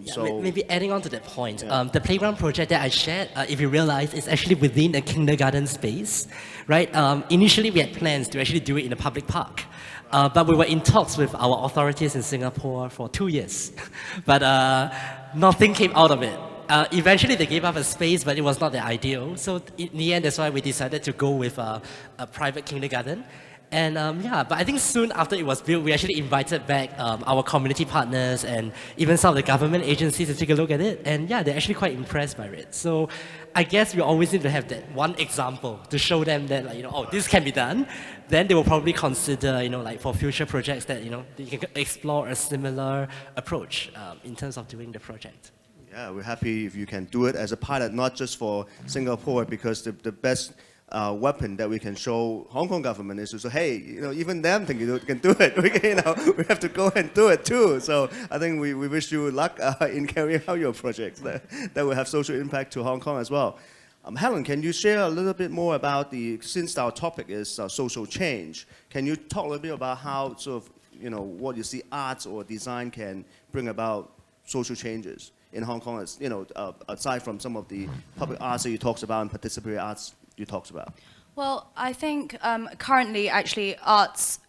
So maybe adding on to that point, the playground project that I shared, if you realize, is actually within a kindergarten space, right? Initially, we had plans to actually do it in a public park. But we were in talks with our authorities in Singapore for 2 years. But nothing came out of it. Eventually, they gave up a space, but it was not the ideal. So in the end, that's why we decided to go with a private kindergarten. And but I think soon after it was built, we actually invited back our community partners and even some of the government agencies to take a look at it. And they're actually quite impressed by it. So I guess we always need to have that one example to show them that, this can be done. Then they will probably consider, for future projects that, they can explore a similar approach in terms of doing the project. Yeah, we're happy if you can do it as a pilot, not just for Singapore, because the best weapon that we can show Hong Kong government is to say, hey, even them can do it. We have to go and do it too. So I think we wish you luck in carrying out your projects that will have social impact to Hong Kong as well. Helen, can you share a little bit more about since our topic is social change, can you talk a little bit about how what you see arts or design can bring about social changes in Hong Kong, aside from some of the public arts that you talked about and participatory arts you talked about? Well, I think currently, actually, arts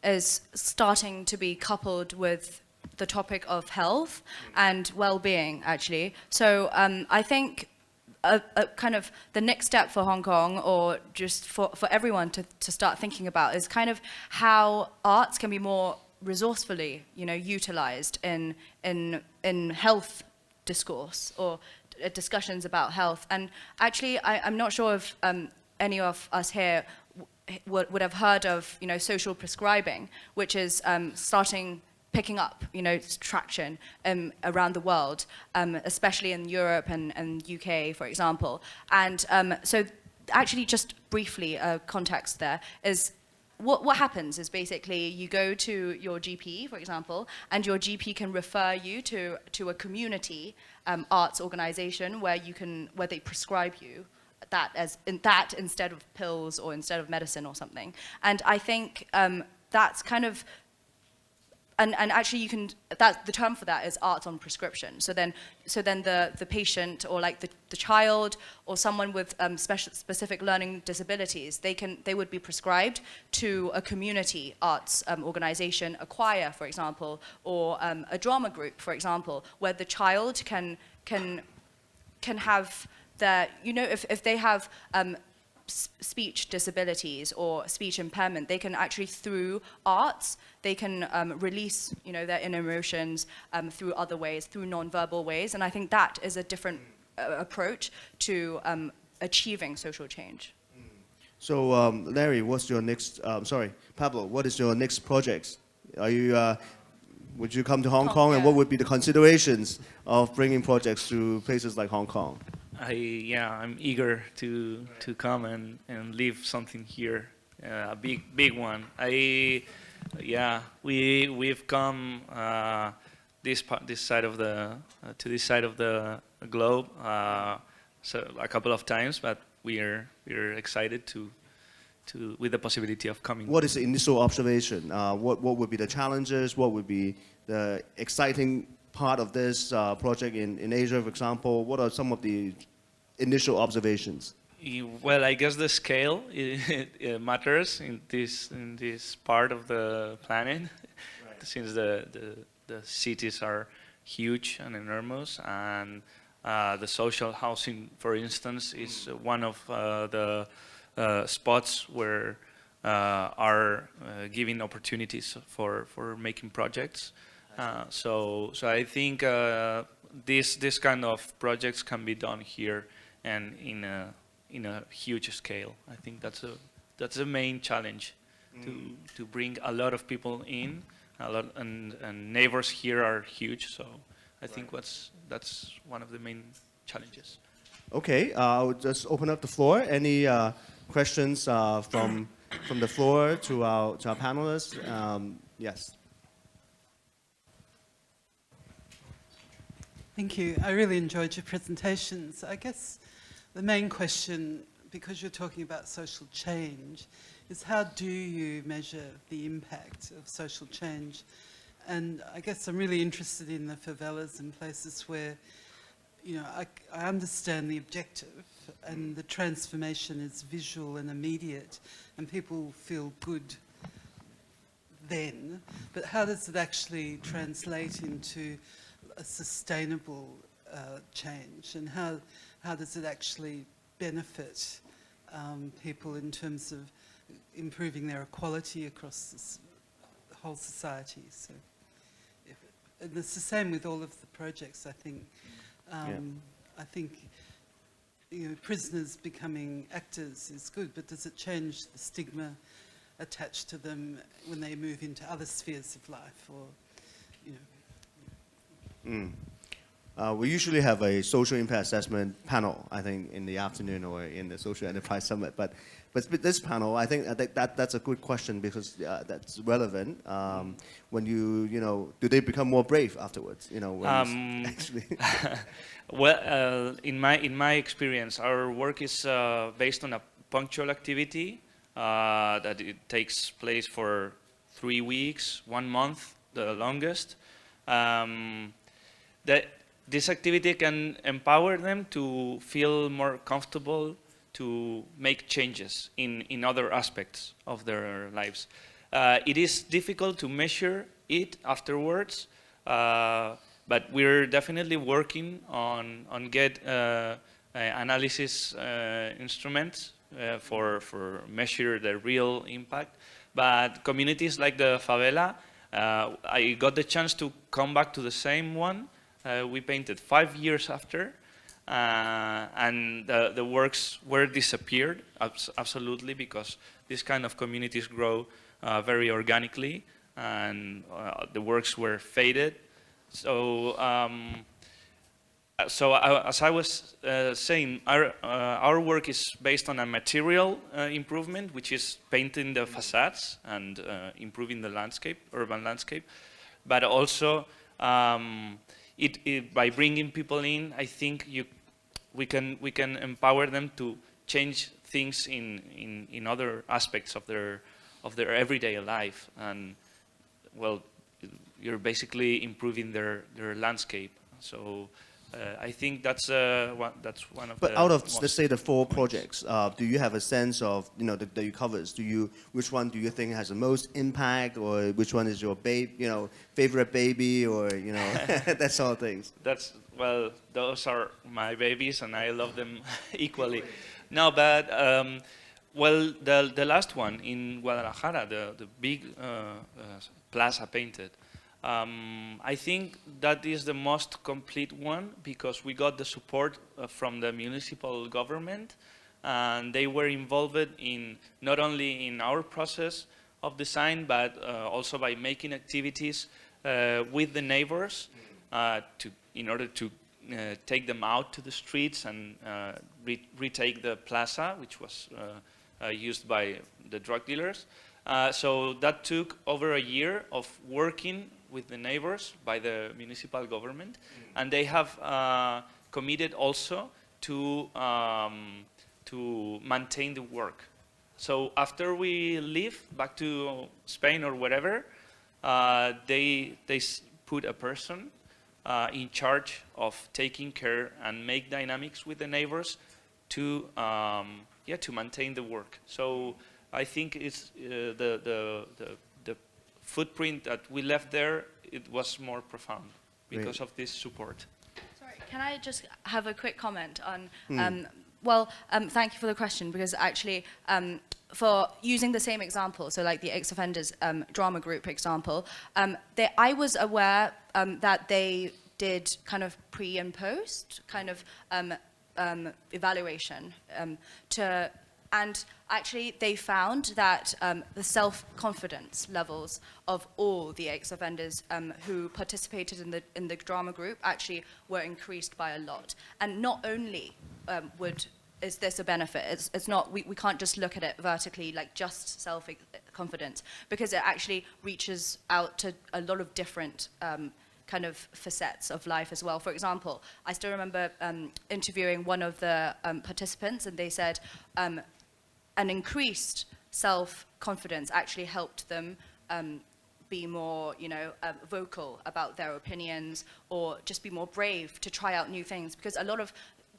is starting to be coupled with the topic of health and well-being, actually. So I think kind of the next step for Hong Kong, or just for everyone to start thinking about, is kind of how arts can be more resourcefully, utilized in health discourse or discussions about health. And actually, I'm not sure if any of us here would have heard of, social prescribing, which is picking up, traction around the world, especially in Europe and UK, for example. And so actually, just briefly, context there is, what happens is basically you go to your GP, for example, and your GP can refer you to a community arts organization where they prescribe you that instead of pills or instead of medicine or something. And I think that's kind of, and actually the term for that is arts on prescription. So then the patient, or like the child, or someone with specific learning disabilities, they would be prescribed to a community arts organization, a choir, for example, or a drama group, for example, where the child can have their, if they have speech disabilities or speech impairment, they can actually, through arts, they can release, their inner emotions through other ways, through non-verbal ways. And I think that is a different approach to achieving social change. So, Larry, what's your next? Pablo, what is your next project? Are you? Would you come to Hong Kong, and what would be the considerations of bringing projects to places like Hong Kong? I'm eager to come and leave something here, a big one. We've come this side of the to this side of the globe so a couple of times, but we're excited to with the possibility of coming. What is the initial observation? What would be the challenges? What would be the exciting part of this project in Asia, for example? What are some of the initial observations? Well, I guess the scale it matters in this part of the planet, right. Since the cities are huge and enormous, and the social housing, for instance, is one of the spots where are giving opportunities for making projects. So I think this kind of projects can be done here and in a huge scale. I think that's the main challenge, to bring a lot of people in, and neighbors here are huge. So I think that's one of the main challenges. Okay, I'll just open up the floor. Any questions from the floor to our panelists? Yes. Thank you. I really enjoyed your presentations. I guess the main question, because you're talking about social change, is how do you measure the impact of social change? And I guess I'm really interested in the favelas and places where, I understand the objective and the transformation is visual and immediate and people feel good then, but how does it actually translate into a sustainable change, and how does it actually benefit people in terms of improving their equality across the whole society? So, and it's the same with all of the projects. I think. I think prisoners becoming actors is good, but does it change the stigma attached to them when they move into other spheres of life, or We usually have a social impact assessment panel, I think, in the afternoon or in the Social Enterprise Summit. But with this panel, I think that's a good question, because that's relevant. When do they become more brave afterwards? When actually. Well, in my experience, our work is based on a punctual activity that it takes place for 3 weeks, 1 month, the longest. This activity can empower them to feel more comfortable to make changes in other aspects of their lives. It is difficult to measure it afterwards, but we're definitely working on get analysis instruments for measure the real impact. But communities like the favela, I got the chance to come back to the same one. We painted 5 years after, and the works were disappeared, absolutely, because this kind of communities grow very organically, and the works were faded. So, as I was saying, our work is based on a material improvement, which is painting the facades and improving the landscape, urban landscape, but also by bringing people in, I think we can empower them to change things in other aspects of their everyday life, and well, you're basically improving their landscape. So I think that's one of. But out of, let's say, the 4 projects, do you have a sense of that you covers? Which one do you think has the most impact, or which one is your favorite baby, or that sort of things? Those are my babies, and I love them equally. No, but well, the last one in Guadalajara, the big plaza painted. I think that is the most complete one because we got the support from the municipal government, and they were involved in not only in our process of design, but also by making activities with the neighbors in order to take them out to the streets and retake the plaza, which was used by the drug dealers. So that took over a year of working with the neighbors by the municipal government, and they have committed also to maintain the work. So after we leave back to Spain or wherever, they put a person in charge of taking care and make dynamics with the neighbors to maintain the work. So I think it's the footprint that we left there, it was more profound because of this support. Sorry, can I just have a quick comment on, thank you for the question, because actually, for using the same example, so like the ex-offenders drama group example, I was aware that they did kind of pre and post kind of evaluation and actually they found that the self-confidence levels of all the ex-offenders who participated in the drama group actually were increased by a lot. And not only is this a benefit, it's not, we can't just look at it vertically like just self-confidence, because it actually reaches out to a lot of different kind of facets of life as well. For example, I still remember interviewing one of the participants, and they said an increased self-confidence actually helped them be more, vocal about their opinions, or just be more brave to try out new things. Because a lot of,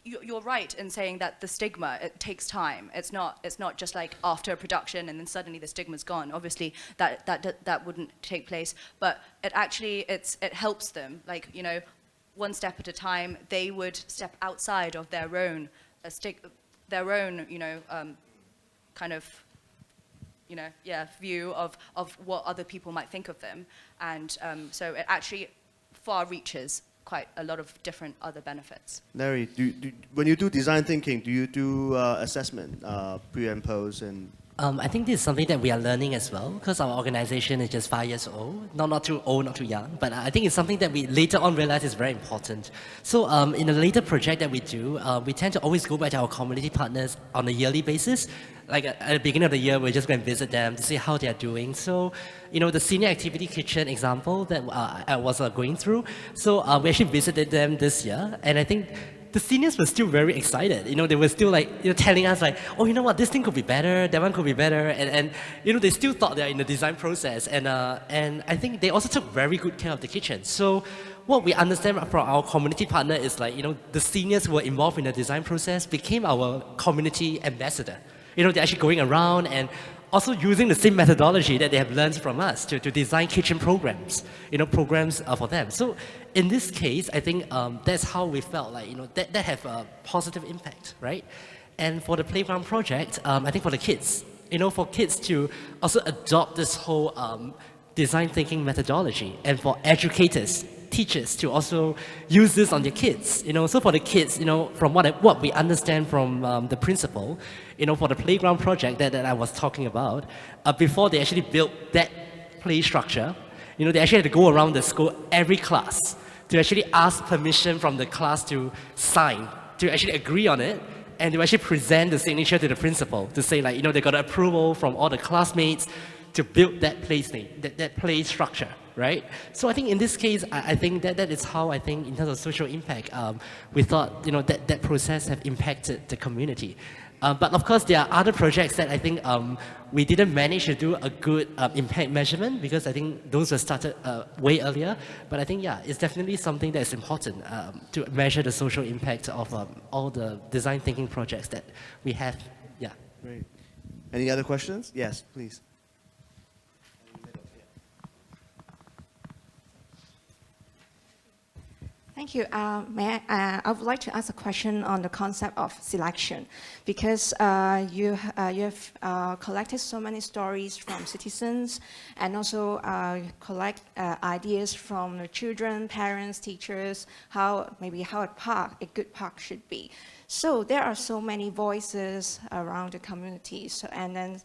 you're right in saying that the stigma, it takes time. It's not just like after a production and then suddenly the stigma's gone. Obviously, that wouldn't take place. But it actually, it helps them. Like, one step at a time, they would step outside of their own kind of, view of what other people might think of them. And so it actually far reaches quite a lot of different other benefits. Larry, when you do design thinking, do you do assessment, pre and post? And I think this is something that we are learning as well, because our organization is just 5 years old, not too old, not too young, but I think it's something that we later on realize is very important. So in a later project that we do, we tend to always go back to our community partners on a yearly basis. Like at the beginning of the year, we're just going to visit them to see how they're doing. So, the senior activity kitchen example that I was going through, so we actually visited them this year, and I think the seniors were still very excited. They were still like, telling us like, oh, you know what, this thing could be better, that one could be better, and they still thought they're in the design process, and I think they also took very good care of the kitchen. So what we understand from our community partner is like, the seniors who were involved in the design process became our community ambassador. They're actually going around and also using the same methodology that they have learned from us to design kitchen programs, programs for them. So in this case, I think that's how we felt like, that have a positive impact, right? And for the playground project, I think for the kids, for kids to also adopt this whole design thinking methodology, and for educators, teachers to also use this on their kids. So for the kids, from what we understand from the principal, for the playground project that I was talking about, before they actually built that play structure, they actually had to go around the school every class to actually ask permission from the class to sign, to actually agree on it, and to actually present the signature to the principal to say like, they got approval from all the classmates to build that play structure, right? So I think in this case, I think that is how I think in terms of social impact, we thought, that process have impacted the community. But of course, there are other projects that I think we didn't manage to do a good impact measurement, because I think those were started way earlier. But I think, it's definitely something that is important to measure the social impact of all the design thinking projects that we have. Yeah. Great. Any other questions? Yes, please. Thank you. I would like to ask a question on the concept of selection, because you have collected so many stories from citizens, and also collect ideas from the children, parents, teachers, how a good park should be. So there are so many voices around the community, so, and then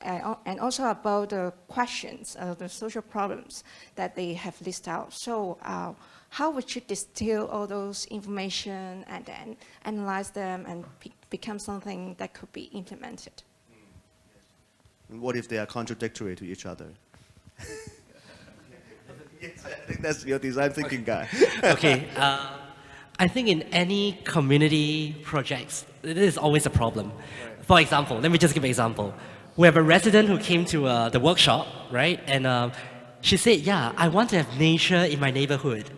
and also about the questions, the social problems that they have listed out. So how would you distill all those information and then analyze them and become something that could be implemented? And what if they are contradictory to each other? Yes, I think that's your design thinking guy. Okay. I think in any community projects, it is always a problem. Right. For example, let me just give an example. We have a resident who came to the workshop, right? And she said, yeah, I want to have nature in my neighborhood.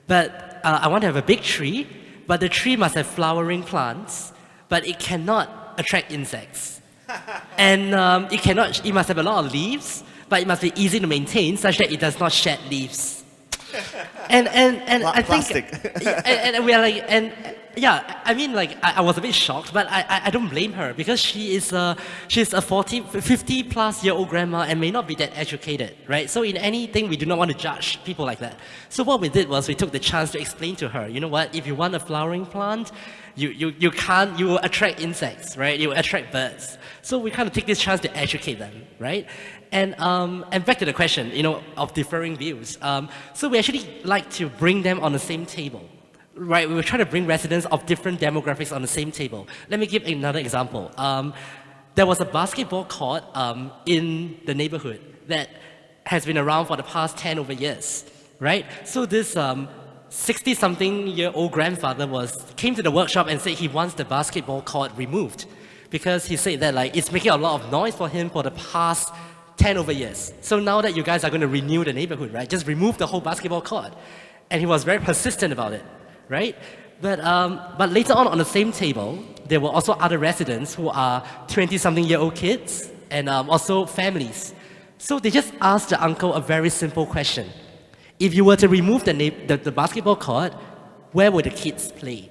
But I want to have a big tree, but the tree must have flowering plants, but it cannot attract insects. And it must have a lot of leaves, but it must be easy to maintain such that it does not shed leaves. And I think, and we are like, and yeah, I mean, like, I was a bit shocked, but I don't blame her, because she's a 50 plus year old grandma and may not be that educated, right? So in anything, we do not want to judge people like that. So what we did was we took the chance to explain to her, you know what, if you want a flowering plant, you will attract insects, right? You will attract birds. So we kind of take this chance to educate them, right? And back to the question, you know, of differing views. So we actually like to bring them on the same table, right? We were trying to bring residents of different demographics on the same table. Let me give another example. There was a basketball court in the neighborhood that has been around for the past 10 over years, right? So this 60-something-year-old grandfather came to the workshop and said he wants the basketball court removed, because he said that, like, it's making a lot of noise for him for the past 10 over years. So now that you guys are going to renew the neighborhood, right, just remove the whole basketball court. And he was very persistent about it, right? But later on the same table, there were also other residents who are 20-something-year-old kids and also families. So they just asked the uncle a very simple question. If you were to remove the basketball court, where would the kids play?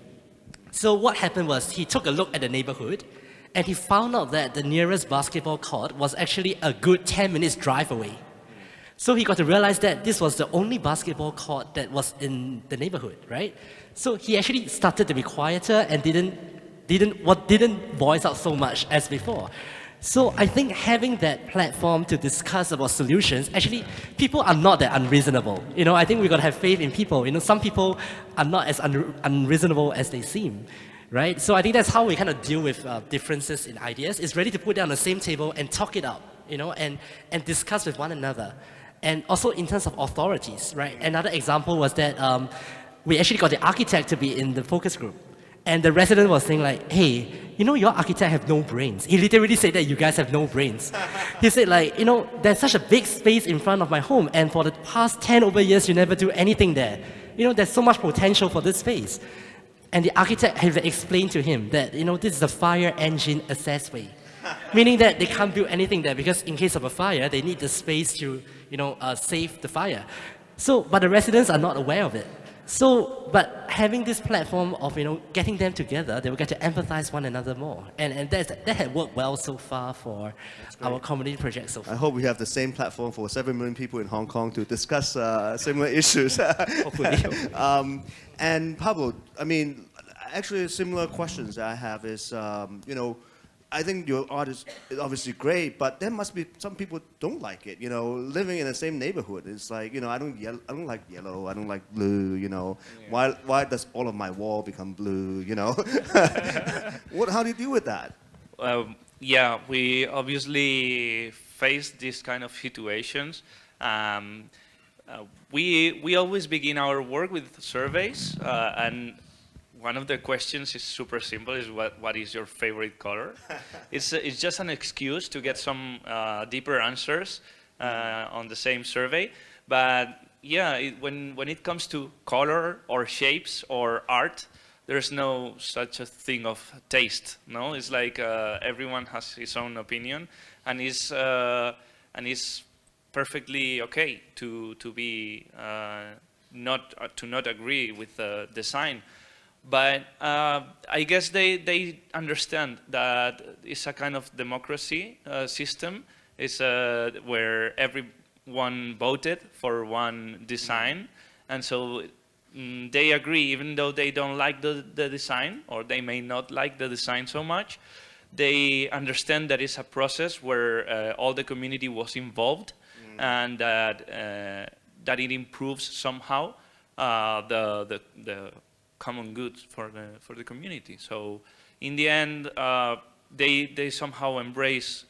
So what happened was he took a look at the neighborhood, and he found out that the nearest basketball court was actually a good 10 minutes drive away. So he got to realize that this was the only basketball court that was in the neighborhood, right? So he actually started to be quieter and didn't voice out so much as before. So I think having that platform to discuss about solutions, actually, people are not that unreasonable. You know, I think we got to have faith in people. You know, some people are not as unreasonable as they seem, right? So I think that's how we kind of deal with differences in ideas, is ready to put it on the same table and talk it out, you know, and discuss with one another. And also in terms of authorities, right? Another example was that we actually got the architect to be in the focus group. And the resident was saying like, hey, you know, your architect have no brains. He literally said that you guys have no brains. He said like, you know, there's such a big space in front of my home, and for the past 10 over years, you never do anything there. You know, there's so much potential for this space. And the architect had explained to him that, you know, this is a fire engine access way. Meaning that they can't build anything there because in case of a fire, they need the space to, you know, save the fire. So, but the residents are not aware of it. So, but having this platform of, you know, getting them together, they will get to empathize one another more. And that had worked well so far for our community project so far. I hope we have the same platform for 7 million people in Hong Kong to discuss similar issues. Hopefully. And Pablo, I mean, actually similar questions I have is, you know, I think your art is obviously great, but there must be some people don't like it. You know, living in the same neighborhood, it's like, you know, I don't like yellow, I don't like blue. You know, yeah. Why does all of my wall become blue? You know, how do you deal with that? Yeah, we obviously face these kind of situations. We always begin our work with surveys, and one of the questions is super simple, is what is your favorite color? It's just an excuse to get some deeper answers on the same survey. But yeah, when it comes to color or shapes or art, there's no such a thing of taste, no? It's like everyone has his own opinion, and it's perfectly okay to be not agree with the design. But I guess they understand that it's a kind of democracy system. It's where everyone voted for one design, and so they agree, even though they don't like the design, or they may not like the design so much. They understand that it's a process where all the community was involved, and that it improves somehow the common good for the community. So in the end, they somehow embrace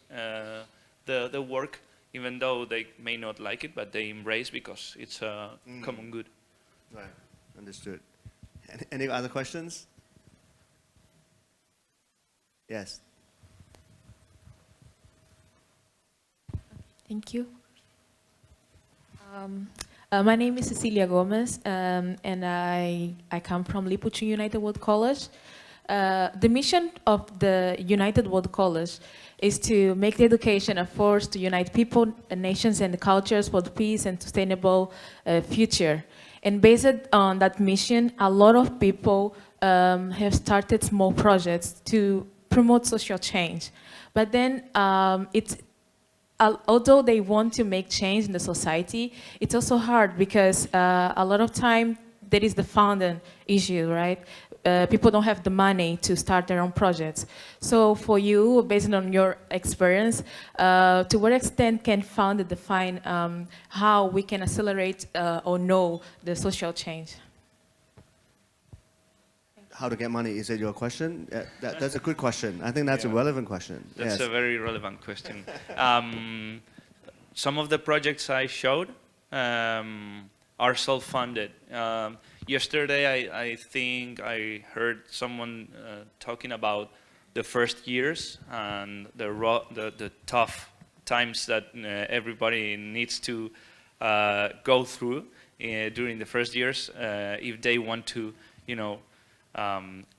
the work, even though they may not like it, but they embrace because it's a common good. Right, understood. Any other questions? Yes. Thank you. My name is Cecilia Gomez, and I come from Lipuchin United World College. The mission of the United World College is to make the education a force to unite people, nations, and cultures for the peace and sustainable future. And based on that mission, a lot of people have started small projects to promote social change. But then although they want to make change in the society, it's also hard because a lot of time there is the funding issue, right? People don't have the money to start their own projects. So for you, based on your experience, to what extent can funding define how we can accelerate or know the social change? How to get money, is it your question? That's a good question. I think that's a relevant question. That's a very relevant question. Some of the projects I showed are self-funded. Yesterday, I think I heard someone talking about the first years and the tough times that everybody needs to go through during the first years if they want to,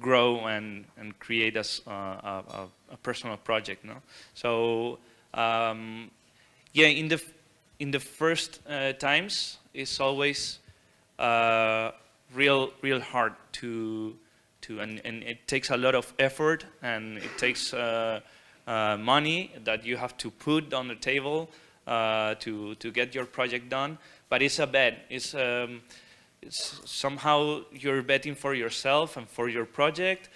grow and create a personal project. No, so yeah, in the first times, it's always real hard to and it takes a lot of effort, and it takes money that you have to put on the table to get your project done. But it's a bet. It's somehow you're betting for yourself and for your project,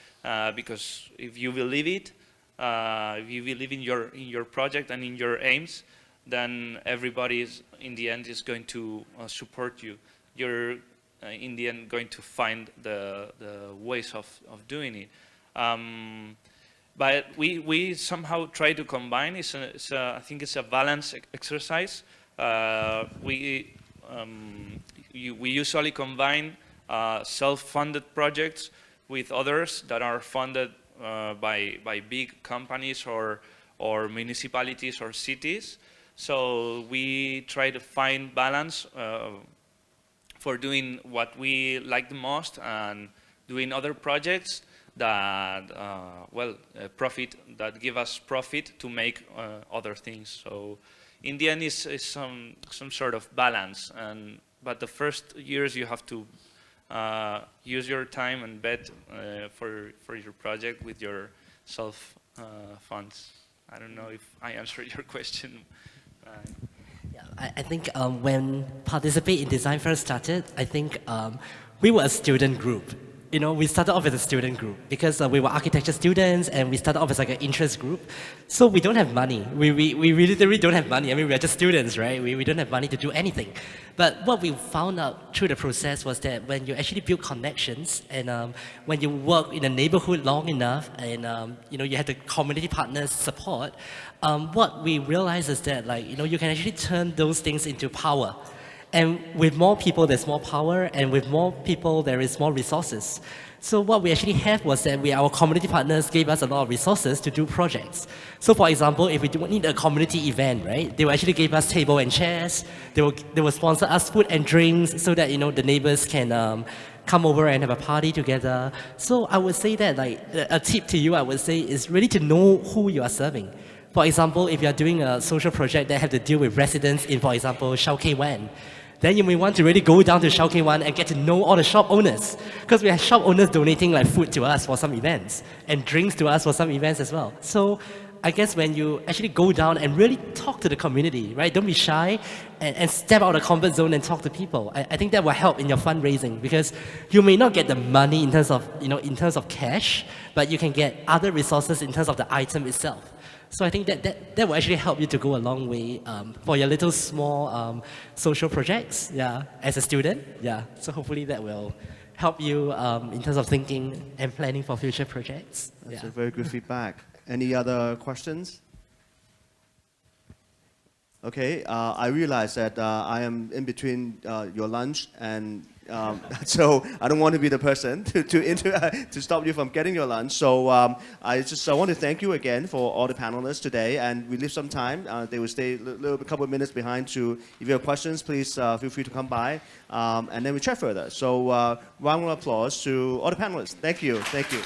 because if you believe it, if you believe in your project and in your aims, then everybody is in the end is going to support you. You're in the end going to find the ways of doing it. But we somehow try to combine. I think it's a balanced exercise. We usually combine self-funded projects with others that are funded by big companies or municipalities or cities. So we try to find balance for doing what we like the most and doing other projects that that give us profit to make other things. So in the end, it's some sort of balance. But the first years you have to use your time and bet for your project with your self funds. I don't know if I answered your question. Yeah, I think when Participate in Design first started, I think we were a student group. We started off as a student group because we were architecture students, and we started off as like an interest group. So we don't have money. We literally don't have money. I mean, we're just students, right? We don't have money to do anything. But what we found out through the process was that when you actually build connections, and when you work in a neighborhood long enough, and you have the community partners support, what we realized is that you can actually turn those things into power. And with more people, there's more power, and with more people, there is more resources. So what we actually have was that our community partners gave us a lot of resources to do projects. So for example, if we need a community event, right, they will actually give us table and chairs. They will sponsor us food and drinks so that the neighbors can come over and have a party together. So I would say that a tip to you, I would say, is really to know who you are serving. For example, if you are doing a social project that have to deal with residents in, for example, Shao Kei Wan, then you may want to really go down to Shao Kei Wan and get to know all the shop owners. Because we have shop owners donating like food to us for some events and drinks to us for some events as well. So I guess when you actually go down and really talk to the community, right? Don't be shy and step out of the comfort zone and talk to people. I think that will help in your fundraising because you may not get the money in terms of, in terms of cash, but you can get other resources in terms of the item itself. So I think that will actually help you to go a long way for your little small social projects, as a student, So hopefully that will help you in terms of thinking and planning for future projects. That's a very good feedback. Any other questions? Okay, I realize that I am in between your lunch and so I don't want to be the person to stop you from getting your lunch. So I want to thank you again for all the panelists today, and we leave some time. They will stay a couple of minutes behind to, if you have questions, please feel free to come by, and then we chat further. So round of applause to all the panelists. Thank you. Thank you.